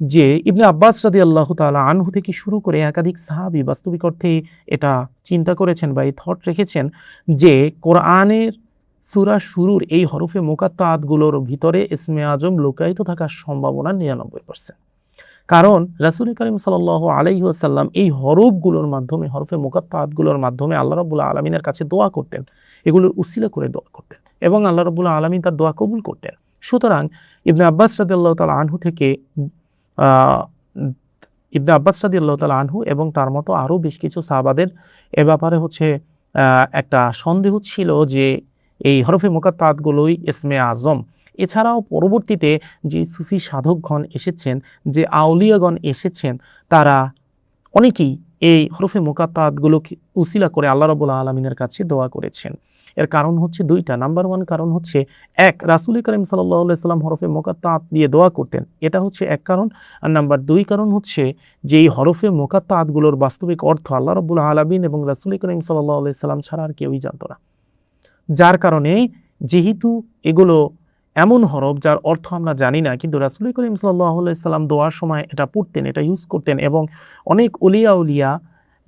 যে ইবনে আব্বাস রাদিয়াল্লাহু তাআলা আনহু থেকে শুরু করে একাধিক সাহাবী বাস্তবিক অর্থে এটা চিন্তা করেছেন বা এই থট রেখেছেন যে কোরআনের সূরা শুরুর এই হরফে মুকাত্তাতগুলোর ভিতরে ইসমে আজম লুকায়িত থাকার সম্ভাবনা 99%। কারণ রাসূল কারীম সাল্লাল্লাহু আলাইহি ওয়াসাল্লাম এই হরফগুলোর মাধ্যমে, হরফে মুকাত্তাতগুলোর মাধ্যমে আল্লাহ রাব্বুল আলামিনের কাছে দোয়া করতেন, এগুলোর উসিলা করে দোয়া করতেন এবং আল্লাহ রাব্বুল আলামিন তার দোয়া কবুল করতেন। সুতরাং ইবনে আব্বাস রাদিয়াল্লাহু তাআলা আনহু থেকে ইবনে আব্বাস রাদিয়াল্লাহু তাআলা আনহু এবং তার মতো আরও বেশ কিছু সাহাবাদের এ ব্যাপারে হচ্ছে একটা সন্দেহ ছিল যে এই হরফে মুকাত্তাতগুলোই ইসমে আজম। এছাড়াও পরবর্তীতে যে সুফি সাধকগণ এসেছেন, যে আউলিয়াগণ এসেছেন, তারা অনেকেই এই হরফে মুকাত্তাতগুলোকে উসিলা করে আল্লাহ রাব্বুল আলামিনের কাছে দোয়া করেছেন। এর কারণ হচ্ছে দুইটা। নাম্বার 1 কারণ হচ্ছে, এক, রাসূল কারীম সাল্লাল্লাহু আলাইহি সাল্লাম হরফে মুকাত্তাত দিয়ে দোয়া করতেন, এটা হচ্ছে এক কারণ। আর নাম্বার 2 কারণ হচ্ছে যে এই হরফে মুকাত্তাতগুলোর বাস্তবিক অর্থ আল্লাহ রাব্বুল আলামিন এবং রাসূল কারীম সাল্লাল্লাহু আলাইহি সাল্লাম ছাড়া আর কেউই জানতো না। যার কারণে যেহেতু এগুলো এমন হরফ যার অর্থ আমরা জানি না, কিন্তু রাসূল করিম সাল্লাল্লাহু আলাইহি সাল্লাম দোয়ার সময় এটা পড়তেন, এটা ইউজ করতেন, এবং অনেক উলিয়া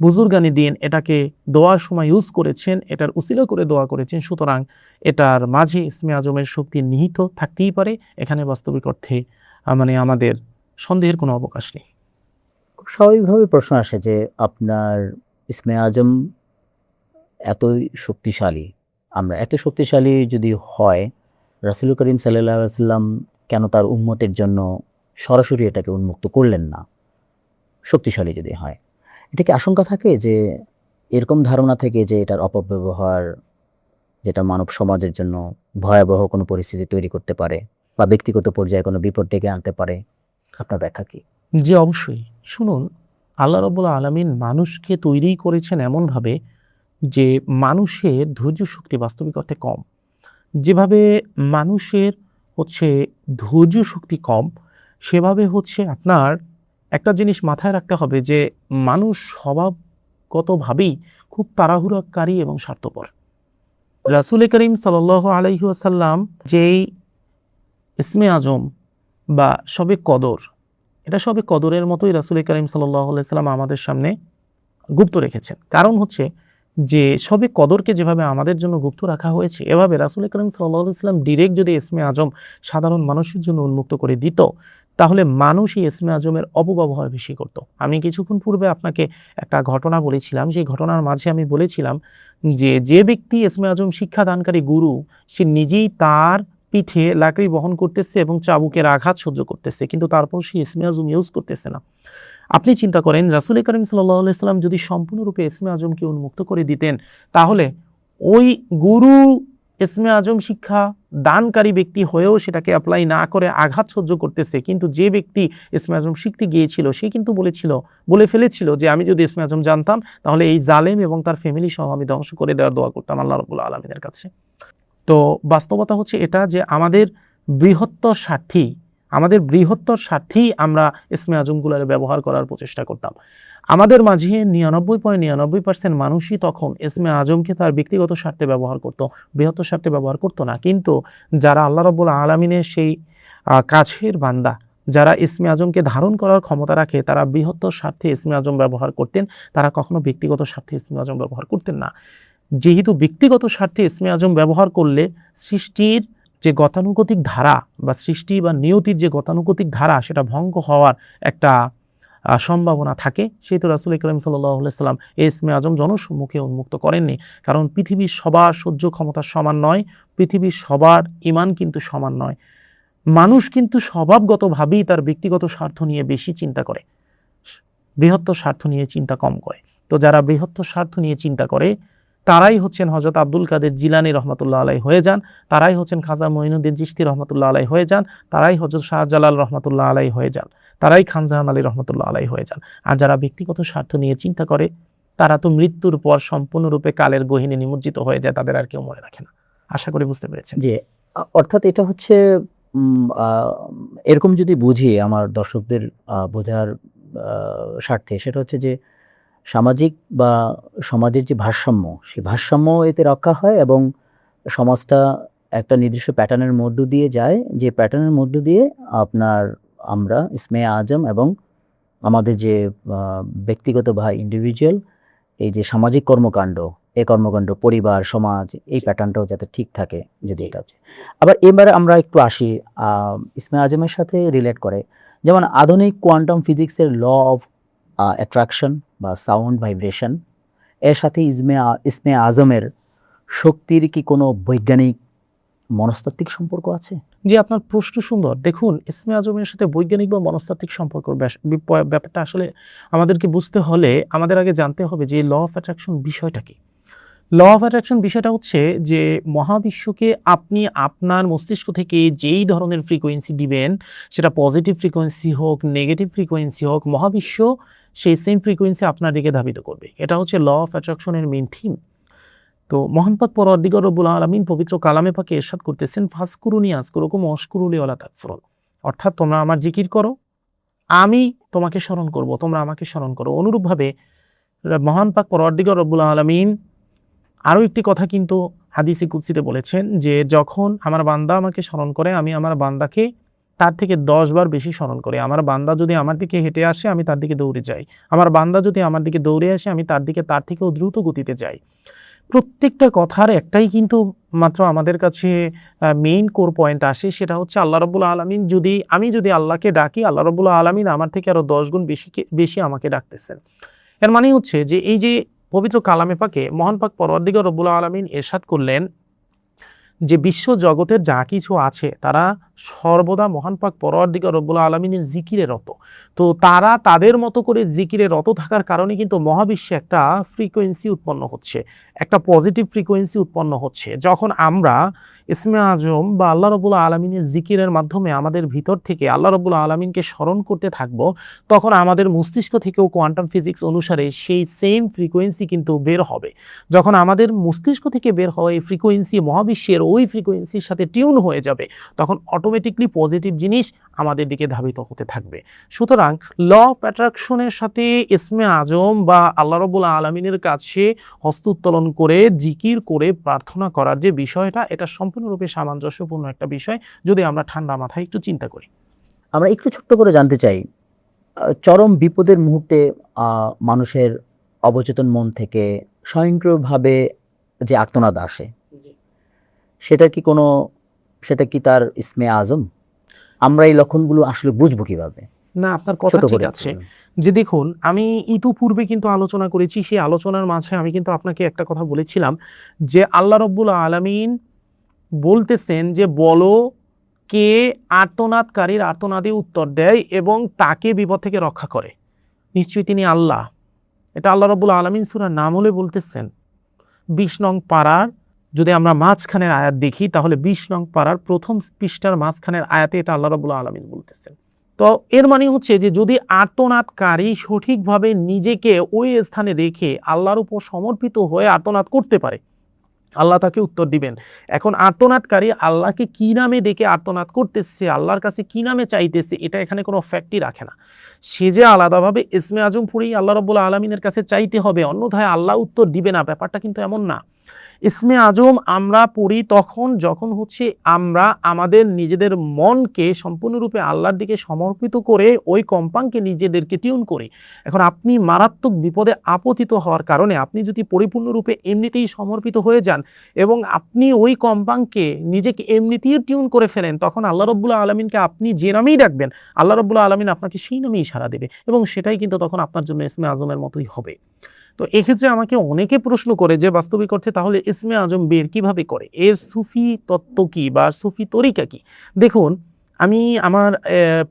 বুজুর্গানি দিন এটাকে দোয়ার সময় ইউজ করেছেন, এটার উসিলা করে দোয়া করেছেন। সুতরাং এটার মাঝে ইসমে আজমের শক্তি নিহিত থাকতেই পারে, এখানে বাস্তবিক অর্থে মানে আমাদের সন্দেহের কোনো অবকাশ নেই। খুব স্বাভাবিকভাবে প্রশ্ন আসে যে আপনার ইসমে আজম এতই শক্তিশালী, আমরা এত শক্তিশালী যদি হয়, রাসূল করিম সাল্লাল্লাহু আলাইহি ওয়াসাল্লাম কেন তার উম্মতের জন্য সরাসরি এটাকে উন্মুক্ত করলেন না? শক্তিশালী যদি হয়, এটা কি আশঙ্কা থাকে যে এরকম ধারণা থেকে যে এটার অপব্যবহার, যেটা মানব সমাজের জন্য ভয়াবহ কোনো পরিস্থিতি তৈরি করতে পারে বা ব্যক্তিগত পর্যায়ে কোনো বিপদ ডেকে আনতে পারে? আপনার ব্যাখ্যা কি? জি, অবশ্যই। শুনুন, আল্লাহ রাব্বুল আলামিন মানুষকে তৈরি করেছেন এমনভাবে যে মানুষের ধৈর্য শক্তি বাস্তবিক অর্থে কম। যেভাবে মানুষের হচ্ছে ধৈর্য শক্তি কম, সেভাবে হচ্ছে আপনার একটা জিনিস মাথায় রাখতে হবে যে মানুষ স্বভাবগতভাবেই খুব তাড়াহুড়োকারী এবং স্বার্থপর। রাসূল করিম সাল্লাল্লাহু আলাইহি ওয়াসাল্লাম যেই ইসমে আজম বা শবে কদর, এটা শবে কদরের মতোই রাসূল করিম সাল্লাল্লাহু আলাইহি ওয়াসাল্লাম আমাদের সামনে গুপ্ত রেখেছেন। কারণ হচ্ছে যে সবে কদরকে যেভাবে আমাদের জন্য গুপ্ত রাখা হয়েছে, এভাবে রাসূল করিম সাল্লাল্লাহু আলাইহি ওয়াসাল্লাম ডিরেক্ট যদি ইসমে আজম সাধারণ মানুষের জন্য উন্মুক্ত করে দিত, তাহলে মানুষ এই ইসমে আজমের অপব্যবহার বেশি করত। আমি কিছুক্ষণ পূর্বে আপনাকে একটা ঘটনা বলেছিলাম, সেই ঘটনার মাঝে আমি বলেছিলাম যে ব্যক্তি ইসমে আজম শিক্ষাদানকারী গুরু, সে নিজেই তার পিঠে লাকড়ি বহন করতেছে এবং চাবুকের আঘাত সহ্য করতেছে, কিন্তু তারপর সে ইসমে আজম ইউজ করতেছে না। আপনি চিন্তা করেন, রাসূল করিম সাল্লাল্লাহু আলাইহি সাল্লাম যদি সম্পূর্ণরূপে ইসমে আজমকে উন্মুক্ত করে দিতেন, তাহলে ওই গুরু ইসমে আজম শিক্ষা দানকারী ব্যক্তি হয়েও সেটাকে অ্যাপ্লাই না করে আঘাত সহ্য করতেছে, কিন্তু যে ব্যক্তি ইসমে আজম শিখতে গিয়েছিল সে কিন্তু বলে ফেলেছিল যে আমি যদি ইসমে আজম জানতাম তাহলে এই জালেম এবং তার ফ্যামিলি সহ আমি ধ্বংস করে দেওয়ার দোয়া করতাম আল্লাহ রাব্বুল আলামিনের কাছে। তো বাস্তবতা হচ্ছে এটা যে আমাদের বৃহত্তর স্বার্থেই আমরা ইসমে আজমগুলোর ব্যবহার করার প্রচেষ্টা করতাম। আমাদের মাঝে 99.99% মানুষই তখন ইসমে আজমকে তার ব্যক্তিগত স্বার্থে ব্যবহার করত, বৃহত্তর স্বার্থে ব্যবহার করতো না। কিন্তু যারা আল্লাহ রাব্বুল আলামিনের সেই কাছের বান্দা, যারা ইসমে আজমকে ধারণ করার ক্ষমতা রাখে, তারা বৃহত্তর স্বার্থে ইসমে আজম ব্যবহার করতেন, তারা কখনো ব্যক্তিগত স্বার্থে ইসমে আজম ব্যবহার করতেন না। যেহেতু ব্যক্তিগত স্বার্থে ইসমে আজম ব্যবহার করলে সৃষ্টির যে গতানুগতিক ধারা বা সৃষ্টি বা নিয়তির যে গতানুগতিক ধারা, সেটা ভঙ্গ হওয়ার একটা সম্ভাবনা থাকে। সেহেতু রাসূল করিম সাল্লাল্লাহু আলাইহি সাল্লাম এই ইসমে আজম জনসম্মুখে উন্মুক্ত করেননি, কারণ পৃথিবীর সবার সহ্য ক্ষমতা সমান নয়, পৃথিবীর সবার ঈমান কিন্তু সমান নয়। মানুষ কিন্তু স্বভাবগতভাবেই তার ব্যক্তিগত স্বার্থ নিয়ে বেশি চিন্তা করে, বৃহত্তর স্বার্থ নিয়ে চিন্তা কম করে। তো যারা বৃহত্তর স্বার্থ নিয়ে চিন্তা করে তারাই হচ্ছেন হযরত আব্দুল কাদের জিলানী রহমাতুল্লাহ আলাইহি হয়ে যান, তারাই হচ্ছেন খাজা মঈনুদ্দিন চিশতি রহমাতুল্লাহ আলাইহি হয়ে যান, তারাই হযরত শাহজালাল রহমাতুল্লাহ আলাইহি হয়ে যান, তারাই খানজাহান আলী রহমাতুল্লাহ আলাইহি হয়ে যান। আর যারা ব্যক্তিগত স্বার্থ নিয়ে চিন্তা করে তারা তো মৃত্যুর পর সম্পূর্ণরূপে কালের গহীনে নিমজ্জিত হয়ে যায়, তাদের আর কেউ মনে রাখে না। আশা করি বুঝতে পেরেছেন। যে অর্থাৎ এটা হচ্ছে এরকম যদি বুঝি আমার দর্শকদের বোঝার স্বার্থে, সেটা হচ্ছে যে সামাজিক বা সমাজের যে ভারসাম্য, সেই ভারসাম্য এতে রক্ষা হয় এবং সমাজটা একটা নির্দিষ্ট প্যাটার্নের মধ্য দিয়ে যায়, যে প্যাটার্নের মধ্য দিয়ে আমরা ইসমে আজম এবং আমাদের যে ব্যক্তিগত বা ইন্ডিভিজুয়াল এই যে সামাজিক কর্মকাণ্ড, এই কর্মকাণ্ড পরিবার সমাজ এই প্যাটার্নটাও যাতে ঠিক থাকে, যদি এটা হচ্ছে। আবার এবারে আমরা একটু আসি ইসমে আজমের সাথে রিলেট করে, যেমন আধুনিক কোয়ান্টাম ফিজিক্সের ল অফ অ্যাট্রাকশন বা সাউন্ড ভাইব্রেশন, এর সাথে ইসমে আজমের শক্তির কি কোনো বৈজ্ঞানিক মনস্তাত্ত্বিক সম্পর্ক আছে? জি, আপনার প্রশ্ন সুন্দর। দেখুন, ইসমে আজমের সাথে বৈজ্ঞানিক বা মনস্তাত্ত্বিক সম্পর্ক ব্যাপারটা আসলে আমাদেরকে বুঝতে হলে আমাদের আগে জানতে হবে যে ল অফ অ্যাট্রাকশন বিষয়টা কি। ল অফ অ্যাট্রাকশন বিষয়টা হচ্ছে যে মহাবিশ্বকে আপনি আপনার মস্তিষ্ক থেকে যেই ধরনের ফ্রিকোয়েন্সি দিবেন, সেটা পজিটিভ ফ্রিকোয়েন্সি হোক, নেগেটিভ ফ্রিকোয়েন্সি হোক, মহাবিশ্ব সেই সেম ফ্রিকোয়েন্সি আপনার দিকে ধাবিত করবে। এটা হচ্ছে ল অফ অ্যাট্রাকশনের মেইন থিম। তো মহান পাক পরওয়ারদিগার রব্বুল আলামিন পবিত্র কালামে পাকে ইরশাদ করতেছেন, ফাজকুরুনি আযকুরুকুম ওয়াশকুরুলি ওয়ালা তাকফুরুন। অর্থাৎ তোমরা আমার জিকির করো, আমি তোমাকে স্মরণ করব, তোমরা আমাকে স্মরণ করো। অনুরূপভাবে মহান পাক পরওয়ারদিগার রব্বুল আলামিন আরও একটি কথা কিন্তু হাদিসে কুদসিতে বলেছেন যে যখন আমার বান্দা আমাকে স্মরণ করে, আমি আমার বান্দাকে তার থেকে 10 বার বেশি স্মরণ করি। আমার বান্দা যদি আমার দিকে হেঁটে আসে, আমি তার দিকে দৌড়ে যাই। আমার বান্দা যদি আমার দিকে দৌড়ে আসে, আমি তার দিকে তার থেকেও দ্রুত গতিতে যাই। প্রত্যেকটা কথার একটাই কিন্তু মাত্র আমাদের কাছে মেইন কোর পয়েন্ট আসে, সেটা হচ্ছে আল্লাহ রাব্বুল আলামিন আমি যদি আল্লাহকে ডাকি, আল্লাহ রাব্বুল আলামিন আমার থেকে আরও 10 গুণ বেশি আমাকে ডাকতেছেন। এর মানে হচ্ছে যে এই যে পবিত্র কালামে পাকে মহান পাক পরওয়ারদিগার রব্বুল আলামিন ইরশাদ করলেন যে বিশ্ব জগতের যা কিছু আছে তারা সর্বদা মহান পাক পরওয়ারদিগার রব্বুল আলামিনের জিকিরে রত। তো তারা তাদের মতো করে জিকিরে রত থাকার কারণে কিন্তু মহাবিশ্বে একটা ফ্রিকোয়েন্সি উৎপন্ন হচ্ছে, একটা পজিটিভ ফ্রিকোয়েন্সি উৎপন্ন হচ্ছে। যখন আমরা ইসমে আজম বা আল্লাহ রাব্বুল আলামিনের জিকিরের মাধ্যমে আমাদের ভিতর থেকে আল্লাহ রাব্বুল আলামিনকে স্মরণ করতে থাকব, তখন আমাদের মস্তিষ্ক থেকেও কোয়ান্টাম ফিজিক্স অনুসারে সেই সেম ফ্রিকোয়েন্সি কিন্তু বের হবে। যখন আমাদের মস্তিষ্ক থেকে বের হওয়া এই ফ্রিকোয়েন্সি মহাবিশ্বের ওই ফ্রিকোয়েন্সির সাথে টিউন হয়ে যাবে, তখন অটোমেটিকলি পজিটিভ জিনিস আমাদের দিকে ধাবিত হতে থাকবে। সুতরাং ল অফ অ্যাট্রাকশনের সাথে ইসমে আজম বা আল্লাহ রাব্বুল আলামিনের কাছে হস্ত উত্তোলন করে জিকির করে প্রার্থনা করার যে বিষয়টা, এটা সম্পূর্ণরূপে সামঞ্জস্যপূর্ণ একটা বিষয় যদি আমরা ঠান্ডা মাথায় একটু চিন্তা করি। আমরা একটু ছোট্ট করে জানতে চাই, চরম বিপদের মুহূর্তে মানুষের অবচেতন মন থেকে স্বয়ংক্রিয়ভাবে যে আর্তনাদ আসে, সেটা কি তার ইসমে আজম? আমরা এই লক্ষণগুলো আসলে বুঝবো কিভাবে? না, আপনার কথা ছোট ঠিক করে আছে। যে দেখুন, আমি ইতিপূর্বে কিন্তু আলোচনা করেছি, সেই আলোচনার মাঝে আমি কিন্তু আপনাকে একটা কথা বলেছিলাম যে আল্লাহ রাব্বুল আলামিন বলতেছেন যে বলো কে আর্তনাদকারীর আর্তনাদে উত্তর দেয় এবং তাকে বিপদ থেকে রক্ষা করে। নিশ্চয়ই তিনি আল্লাহ। এটা আল্লাহ রাব্বুল আলামিন সূরা নামলে বলতেছেন। ২০ নং পারার যদি আমরা মাঝখানের আয়াত দেখি তাহলে ২০ নং পারার প্রথম পৃষ্ঠার মাঝখানের আয়াতে এটা আল্লাহ রাব্বুল আলামিন বলতেছেন। তো এর মানে হচ্ছে যে যদি আর্তনাদকারী সঠিকভাবে নিজেকে ওই স্থানে রেখে আল্লাহর উপর সমর্পিত হয়ে আর্তনাদ করতে পারে, আল্লাহ তাকে উত্তর দিবেন। এখন আর্তনাদকারী আল্লাহকে কি নামে ডেকে আর্তনাদ করতেছে, আল্লাহর কাছে কি নামে চাইতেছে, এটা এখানে কোনো ফ্যাক্টই রাখে না। সে যে আলাদাভাবে ইসমে আজম পড়েই আল্লাহ রাব্বুল আলামিনের কাছে চাইতে হবে, অন্যথায় আল্লাহ উত্তর দিবে না, ব্যাপারটা কিন্তু এমন না। ইসমে আজম আমরা পড়ি যখন হচ্ছে আমরা আমাদের নিজেদের মনকে সম্পূর্ণরূপে আল্লাহর দিকে সমর্পিত করে ওই কম্পাঙ্কে নিজেদেরকে টিউন করি। এখন আপনি মারাত্মক বিপদে আপতিত হওয়ার কারণে আপনি যদি পরিপূর্ণরূপে এমনিতেই সমর্পিত হয়ে যান এবং আপনি ওই কম্পাঙ্কে নিজেকে এমনিতেই টিউন করে ফেলেন, তখন আল্লাহ রাব্বুল আলামিনকে আপনি যে নামেই ডাকবেন আল্লাহ রাব্বুল আলামিন আপনাকে সেই নামেই ইশারা দেবে এবং সেটাই কিন্তু তখন আপনার জন্য ইসমে আজমের মতোই হবে। তো এক্ষেত্রে আমাকে অনেকে প্রশ্ন করে যে বাস্তবিক অর্থে তাহলে ইসমে আজম বের কিভাবে করে, এর সুফি তত্ত্ব কি বা সুফি তরিকা কি? দেখুন, আমি আমার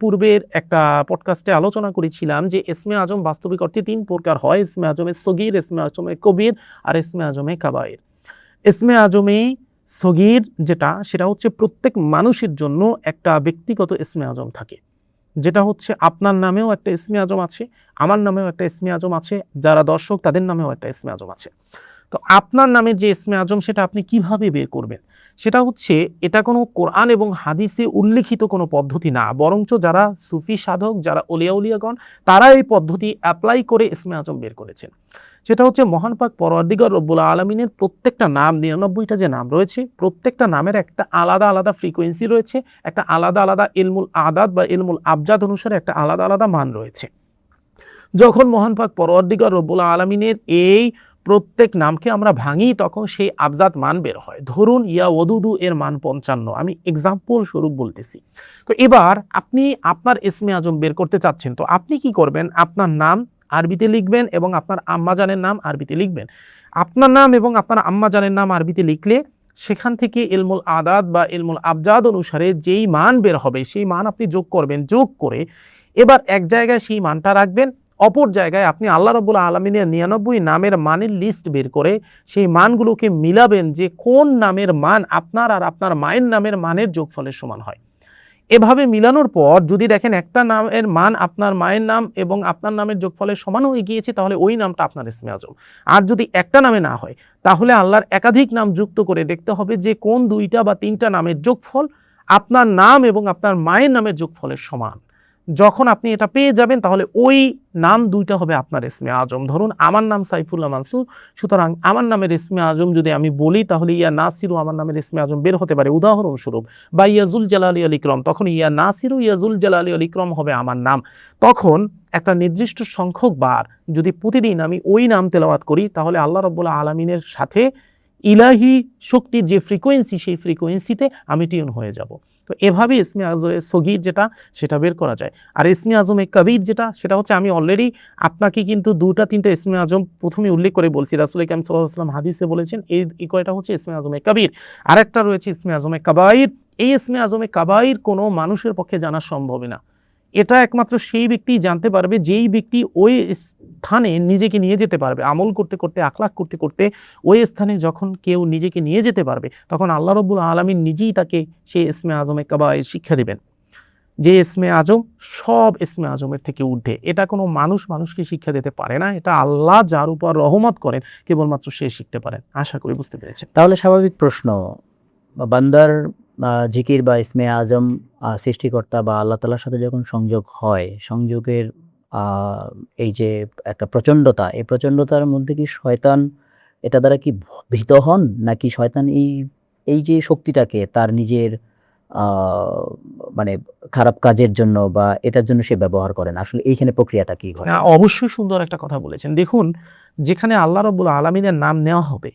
পূর্বের একটা পডকাস্টে আলোচনা করেছিলাম যে ইসমে আজম বাস্তবিক অর্থে 3 প্রকার হয়: ইসমে আজমে সগীর, ইসমে আজমে কবির আর ইসমে আজমে কাবায়ের। ইসমে আজমে সগীর সেটা হচ্ছে প্রত্যেক মানুষের জন্য একটা ব্যক্তিগত ইসমে আজম থাকে, যেটা হচ্ছে আপনার নামেও একটা ইসমে আজম আছে, আমার নামেও একটা ইসমে আজম আছে, যারা দর্শক তাদের নামেও একটা ইসমে আজম আছে। তো আপনার নামের যে ইসমে আজম সেটা আপনি কিভাবে বের করবেন? সেটা হচ্ছে এটা কোনো কোরআন এবং হাদিসে উল্লিখিত কোনো পদ্ধতি না, বরঞ্চ যারা সুফি সাধক, যারা ওলিয়া উলিয়াগণ, তারা এই পদ্ধতি অ্যাপ্লাই করে ইসমে আজম বের করেছেন। সেটা হচ্ছে মহান পাক পরওয়ারদিগার রব্বুল আলামিনের প্রত্যেকটা নাম, 99টা যে নাম রয়েছে, প্রত্যেকটা নামের একটা আলাদা আলাদা ফ্রিকোয়েন্সি রয়েছে, একটা আলাদা আলাদা ইলমুল আদাদ বা ইলমুল আবজাদ অনুসারে একটা আলাদা আলাদা মান রয়েছে। যখন মহান পাক পরওয়ারদিগার রব্বুল আলামিনের এই প্রত্যেক নামকে আমরা ভাঙি তখন সেই আবজাদ মান বের হয়। ধরুন ইয়া ওদুদু এর মান 55, আমি এক্সাম্পল স্বরূপ বলতেছি। তো এবার আপনি আপনার ইসমে আজম বের করতে চাচ্ছেন, তো আপনি কি করবেন? আপনার নাম আরবিতে লিখবেন এবং আপনার আম্মাজানের নাম আরবিতে লিখবেন। আপনার নাম এবং আপনার আম্মাজানের নাম আরবিতে লিখলে সেখান থেকে ইলমুল আদাদ বা ইলমুল আবজাদ অনুসারে যেই মান বের হবে সেই মান আপনি যোগ করবেন। যোগ করে এবার এক জায়গায় সেই মানটা রাখবেন, অপর জায়গায় আপনি আল্লাহ রাব্বুল আলামিনের 99 নামের মানের লিস্ট বের করে সেই মানগুলোকে মিলাবেন যে কোন নামের মান আপনার আর আপনার মায়ের নামের মানের যোগফলের সমান হয়। এভাবে মিলানোর পর যদি দেখেন একটা নামের মান আপনার মায়ের নাম এবং আপনার নামের যোগফলের সমান হয়ে গিয়েছে, তাহলে ওই নামটা আপনার ইসমে আজম। আর যদি একটা নামে না হয় তাহলে আল্লাহর একাধিক নাম যুক্ত করে দেখতে হবে যে কোন 2টা বা 3টা নামের যোগফল আপনার নাম এবং আপনার মায়ের নামের যোগফলের সমান। যখন আপনি এটা পেয়ে যাবেন তাহলে ওই নাম 2টা হবে আপনার ইসমে আজম। ধরুন আমার নাম সাইফুল্লাহ মানসুর, সুতরাং আমার নামের ইসমে আজম যদি আমি বলি তাহলে ইয়া নাসিরু আমার নামের ইসমে আজম বের হতে পারে উদাহরণস্বরূপ, বা ইয়াজুল জালালি আল ইকরাম, তখন ইয়া নাসিরু ইয়াজুল জালালি আল ইকরাম হবে আমার নাম। তখন একটা নির্দিষ্ট সংখ্যক বার যদি প্রতিদিন আমি ওই নাম তেলাওয়াত করি তাহলে আল্লাহ রাব্বুল আলামিনের সাথে ইলাহি শক্তির যে ফ্রিকোয়েন্সি সেই ফ্রিকোয়েন্সিতে আমি টিউন হয়ে যাব। তো এভাবে ইসমে আজমে সগীর সেটা বের করা যায়। আর ইসমে আজমে কবির সেটা হচ্ছে আমি অলরেডি আপনাকে কিন্তু 2টা 3টা ইসমে আজম প্রথমে উল্লেখ করে বলছি। রাসূল কারীম সাল্লাল্লাহু আলাইহি ওয়াসাল্লাম হাদিসে বলেছেন এই কয়টা হচ্ছে ইসমে আজমে কবির। আরেকটা রয়েছে ইসমে আজমে কাবাইর। এই ইসমে আজমে কাবাইর কোনো মানুষের পক্ষে জানা সম্ভব না। এটা একমাত্র সেই ব্যক্তি জানতে পারবে যেই ব্যক্তি ওই স্থানে নিজেকে নিয়ে যেতে পারবে। আমল করতে করতে, আখলাক করতে করতে ওই স্থানে যখন কেউ নিজেকে নিয়ে যেতে পারবে তখন আল্লাহ রাব্বুল আলামিন নিজেই তাকে সেই ইসমে আজমে কাবাইর শিক্ষা দিবেন, যে ইসমে আজম সব ইসমে আজমের থেকে ঊর্ধ্বে। এটা কোনো মানুষকে শিক্ষা দিতে পারে না, এটা আল্লাহ যার উপর রহমত করেন কেবলমাত্র সে শিখতে পারেন। আশা করি বুঝতে পেরেছেন। তাহলে স্বাভাবিক প্রশ্ন, বান্দার জিকির বা ইসমে আজম সৃষ্টিকর্তা বা আল্লাহ তাআলার সাথে যখন সংযোগ হয়, সংযোগের এই যে একটা প্রচণ্ডতা, এই প্রচণ্ডতার মধ্যে কি শয়তান এটা দ্বারা কি ভীত হন, নাকি শয়তান এই যে শক্তিটাকে তার নিজের মানে খারাপ কাজের জন্য বা এটার জন্য সে ব্যবহার করে না, আসলে এইখানে প্রক্রিয়াটা কি হয়? অবশ্যই সুন্দর একটা কথা বলেছেন। দেখুন, যেখানে আল্লাহ রাব্বুল আলামিনের নাম নেওয়া হবে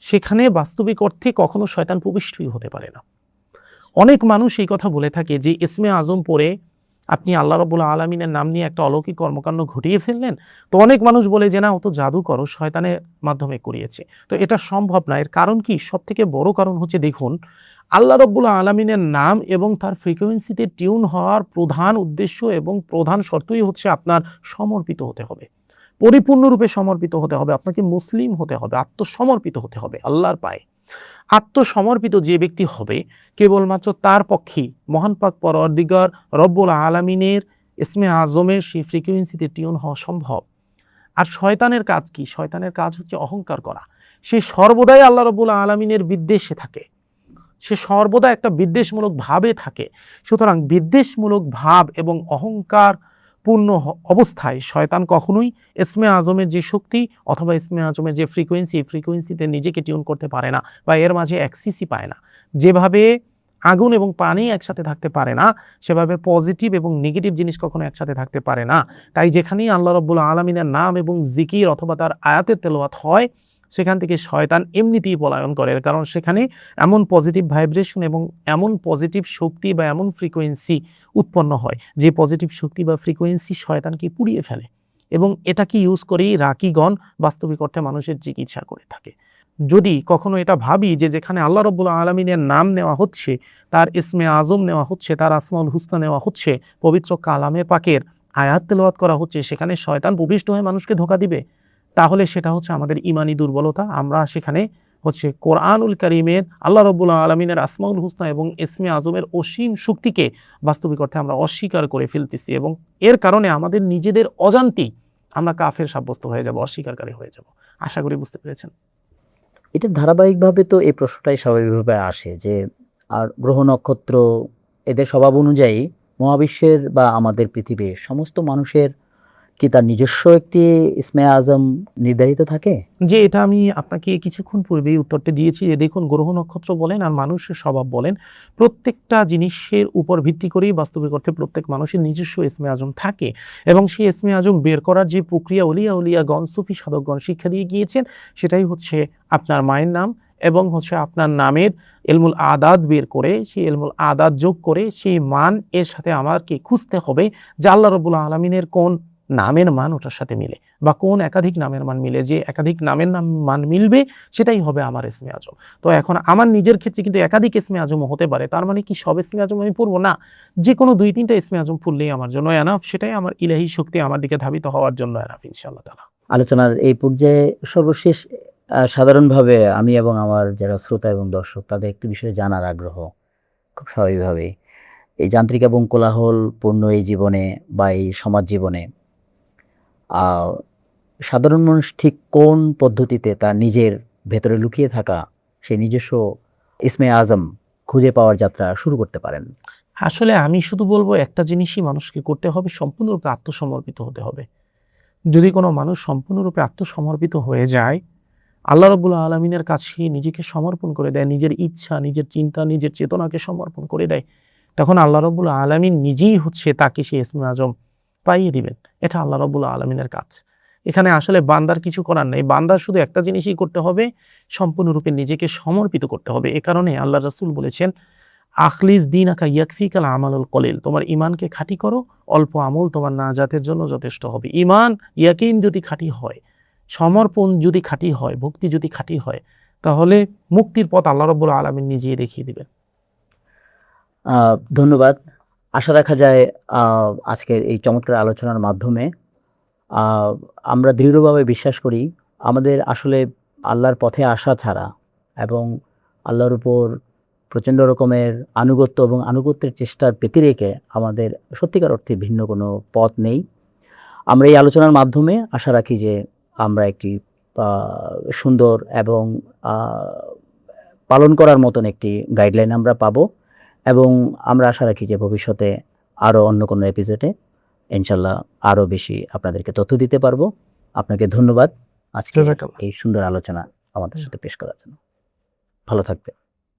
সেখানে বাস্তবিক অর্থে কখনো শয়তান প্রবিষ্টই হতে পারে না। অনেক মানুষ এই কথা বলে থাকে যে ইসমে আজম পড়ে আপনি আল্লাহ রাব্বুল আলামিনের নাম নিয়ে একটা অলৌকিক কর্মকাণ্ড ঘটিয়ে ফেললেন। তো অনেক মানুষ বলে যে না, ও তো জাদু করো, শয়তানের মাধ্যমে করিয়েছে। তো এটা সম্ভব না। এর কারণ কি? সবথেকে বড় কারণ হচ্ছে, দেখুন, আল্লাহ রাব্বুল আলামিনের নাম এবং তার ফ্রিকোয়েন্সিতে টিউন হওয়ার প্রধান উদ্দেশ্য এবং প্রধান শর্তই হচ্ছে আপনার সমর্পিত হতে হবে, পরিপূর্ণরূপে সমর্পিত হতে হবে, আপনাকে মুসলিম হতে হবে, আত্মসমর্পিত হতে হবে আল্লাহর পায়ে। আত্মসমর্পিত যে ব্যক্তি হবে কেবলমাত্র তার পক্ষেই মহান পাক পরওয়ারদিগার রব্বুল আলামিনের ইসমে আজমের সেই ফ্রিকোয়েন্সিতে টিউন হওয়া সম্ভব। আর শয়তানের কাজ কি? শয়তানের কাজ হচ্ছে অহংকার করা। সে সর্বদাই আল্লাহ রব্বুল আলামিনের বিদ্বেষে থাকে, সে সর্বদা একটা বিদ্বেষমূলক ভাবে থাকে। সুতরাং বিদ্বেষমূলক ভাব এবং অহংকার পূর্ণ অবস্থায় শয়তান কখনোই ইসমে আজমের যে শক্তি অথবা ইসমে আজমের যে ফ্রিকোয়েন্সি, এই ফ্রিকোয়েন্সিতে নিজেকে টিউন করতে পারে না বা এর মাঝে অ্যাক্সিসই পায় না। যেভাবে আগুন এবং পানি একসাথে থাকতে পারে না, সেভাবে পজিটিভ এবং নেগেটিভ জিনিস কখনো একসাথে থাকতে পারে না। তাই যেখানেই আল্লাহ রাব্বুল আলামিনের নাম এবং জিকির অথবা তার আয়াতের তেলাওয়াত হয়, সেখান থেকে শয়তান এমনিতেই পলায়ন করে, কারণ সেখানে এমন পজিটিভ ভাইব্রেশন এবং এমন পজিটিভ শক্তি বা এমন ফ্রিকোয়েন্সি উৎপন্ন হয় যে পজিটিভ শক্তি বা ফ্রিকোয়েন্সি শয়তানকে পুড়িয়ে ফেলে। এবং এটাকে ইউজ করেই রাকিগণ বাস্তবিক অর্থে মানুষের চিকিৎসা করে থাকে। যদি কখনো এটা ভাবি যে যেখানে আল্লাহ রাব্বুল আলামিনের নাম নেওয়া হচ্ছে, তার ইসমে আজম নেওয়া হচ্ছে, তার আসমাউল হুসনা নেওয়া হচ্ছে, পবিত্র কালামে পাকের আয়াত তেলাওয়াত করা হচ্ছে, সেখানে শয়তান প্রবিষ্ট হয়ে মানুষকে ধোঁকা দিবে, তাহলে সেটা হচ্ছে আমাদের ইমানি দুর্বলতা। আমরা সেখানে হচ্ছে কোরআনুল কারীমের আল্লাহ রাব্বুল আলামিনের আসমাউল হুসনা এবং ইসমে আজমের অসীম শক্তিকে বাস্তবিক অর্থে আমরা অস্বীকার করে ফেলতেছি, এবং এর কারণে আমাদের নিজেদের অজান্তেই আমরা কাফের সাব্যস্ত হয়ে যাব, অস্বীকারী হয়ে যাব। আশা করি বুঝতে পেরেছেন। এটা ধারাবাহিকভাবে তো এই প্রশ্নটাই স্বাভাবিকভাবে আসে যে আর গ্রহ নক্ষত্র এদের স্বভাব অনুযায়ী মহাবিশ্বের বা আমাদের পৃথিবীর সমস্ত মানুষের কি তার নিজস্ব একটি ইসমে আজম নির্ধারিত থাকে? যে এটা আমি আপনাকে কিছুক্ষণ পূর্বেই উত্তরটা দিয়েছি যে দেখুন, গ্রহ নক্ষত্র বলেন আর মানুষের স্বভাব বলেন, প্রত্যেকটা জিনিসের উপর ভিত্তি করেই বাস্তবিক অর্থে প্রত্যেক মানুষের নিজস্ব ইসমে আজম থাকে, এবং সেই ইসমে আজম বের করার যে প্রক্রিয়া উলিয়াগণ সুফি সাধকগণ শিক্ষা দিয়ে গিয়েছেন, সেটাই হচ্ছে আপনার মায়ের নাম এবং হচ্ছে আপনার নামের ইলমুল আদাদ বের করে, সেই ইলমুল আদাদ যোগ করে সেই মান এর সাথে আমাকে খুঁজতে হবে যে আল্লাহ রাব্বুল আলামিনের কোন নামের মান ওটার সাথে মিলে, বা কোন একাধিক নামের মান মিলে। যে একাধিক নামের মান মিলবে সেটাই হবে আমার ইসমে আজম। তো এখন আমার নিজের ক্ষেত্রে কিন্তু একাধিক ইসমে আজম হতে পারে, তার মানে কি সব ইসমে আজম আমি পড়বো না? যে কোনো 2-3টা ইসমে আজম পড়লেই আমার জন্য এনাফ, সেটাই আমার ইলাহি শক্তি আমার দিকে ধাবিত হওয়ার জন্য এনাফ ইনশাআল্লাহ তাআলা। আলোচনার এই পর্যায়ে সর্বশেষ সাধারণভাবে আমি এবং আমার যারা শ্রোতা এবং দর্শক তাদের একটি বিষয়ে জানার আগ্রহ, খুব স্বাভাবিকভাবেই এই যান্ত্রিক এবং কোলাহলপূর্ণ এই জীবনে বা এই সমাজ জীবনে সাধারণ মানুষ ঠিক কোন পদ্ধতিতে তার নিজের ভেতরে লুকিয়ে থাকা সেই নিজস্ব ইসমে আজম খুঁজে পাওয়ার যাত্রা শুরু করতে পারেন? আসলে আমি শুধু বলবো একটা জিনিসই মানুষকে করতে হবে, সম্পূর্ণরূপে আত্মসমর্পিত হতে হবে। যদি কোনো মানুষ সম্পূর্ণরূপে আত্মসমর্পিত হয়ে যায়, আল্লাহ রাব্বুল আলামিনের কাছে নিজেকে সমর্পণ করে দেয়, নিজের ইচ্ছা, নিজের চিন্তা, নিজের চেতনাকে সমর্পণ করে দেয়, তখন আল্লাহ রাব্বুল আলামিন নিজেই হচ্ছে তাকে সেই ইসমে আজম পাইয়ে দিবেন। এটা আল্লাহ রাব্বুল আলামিনের কাজ। এখানে আসলে বান্দার কিছু করার নেই। বান্দার শুধু একটা জিনিসই করতে হবে, সম্পূর্ণরূপে নিজেকে সমর্পিত করতে হবে। এ কারণে আল্লাহ রাসূল বলেছেন, আখলিস দীনাকা ইয়াকফিকাল আমালুল কলিল, তোমার ইমানকে খাঁটি করো, অল্প আমল তোমার নাজাতের জন্য যথেষ্ট হবে। ইমান ইয়াকিন যদি খাঁটি হয়, সমর্পণ যদি খাঁটি হয়, ভক্তি যদি খাঁটি হয়, তাহলে মুক্তির পথ আল্লাহ রাব্বুল আলামিন নিজেই দেখিয়ে দিবেন। ধন্যবাদ। আশা রাখা যায় আজকের এই চমৎকার আলোচনার মাধ্যমে আমরা দৃঢ়ভাবে বিশ্বাস করি আমাদের আসলে আল্লাহর পথে আসা ছাড়া এবং আল্লাহর উপর প্রচণ্ড রকমের আনুগত্য এবং আনুগত্যের চেষ্টার ব্যতিরেকে আমাদের সত্যিকার অর্থে ভিন্ন কোনো পথ নেই। আমরা এই আলোচনার মাধ্যমে আশা রাখি যে আমরা একটি সুন্দর এবং পালন করার মতন একটি গাইডলাইন আমরা পাবো, এবং আমরা আশা রাখি যে ভবিষ্যতে আরও অন্য কোনো এপিসোডে ইনশাল্লাহ আরও বেশি আপনাদেরকে তথ্য দিতে পারবো। আপনাকে ধন্যবাদ আজকে এই সুন্দর আলোচনা আমাদের সাথে পেশ করার জন্য। ভালো থাকবেন।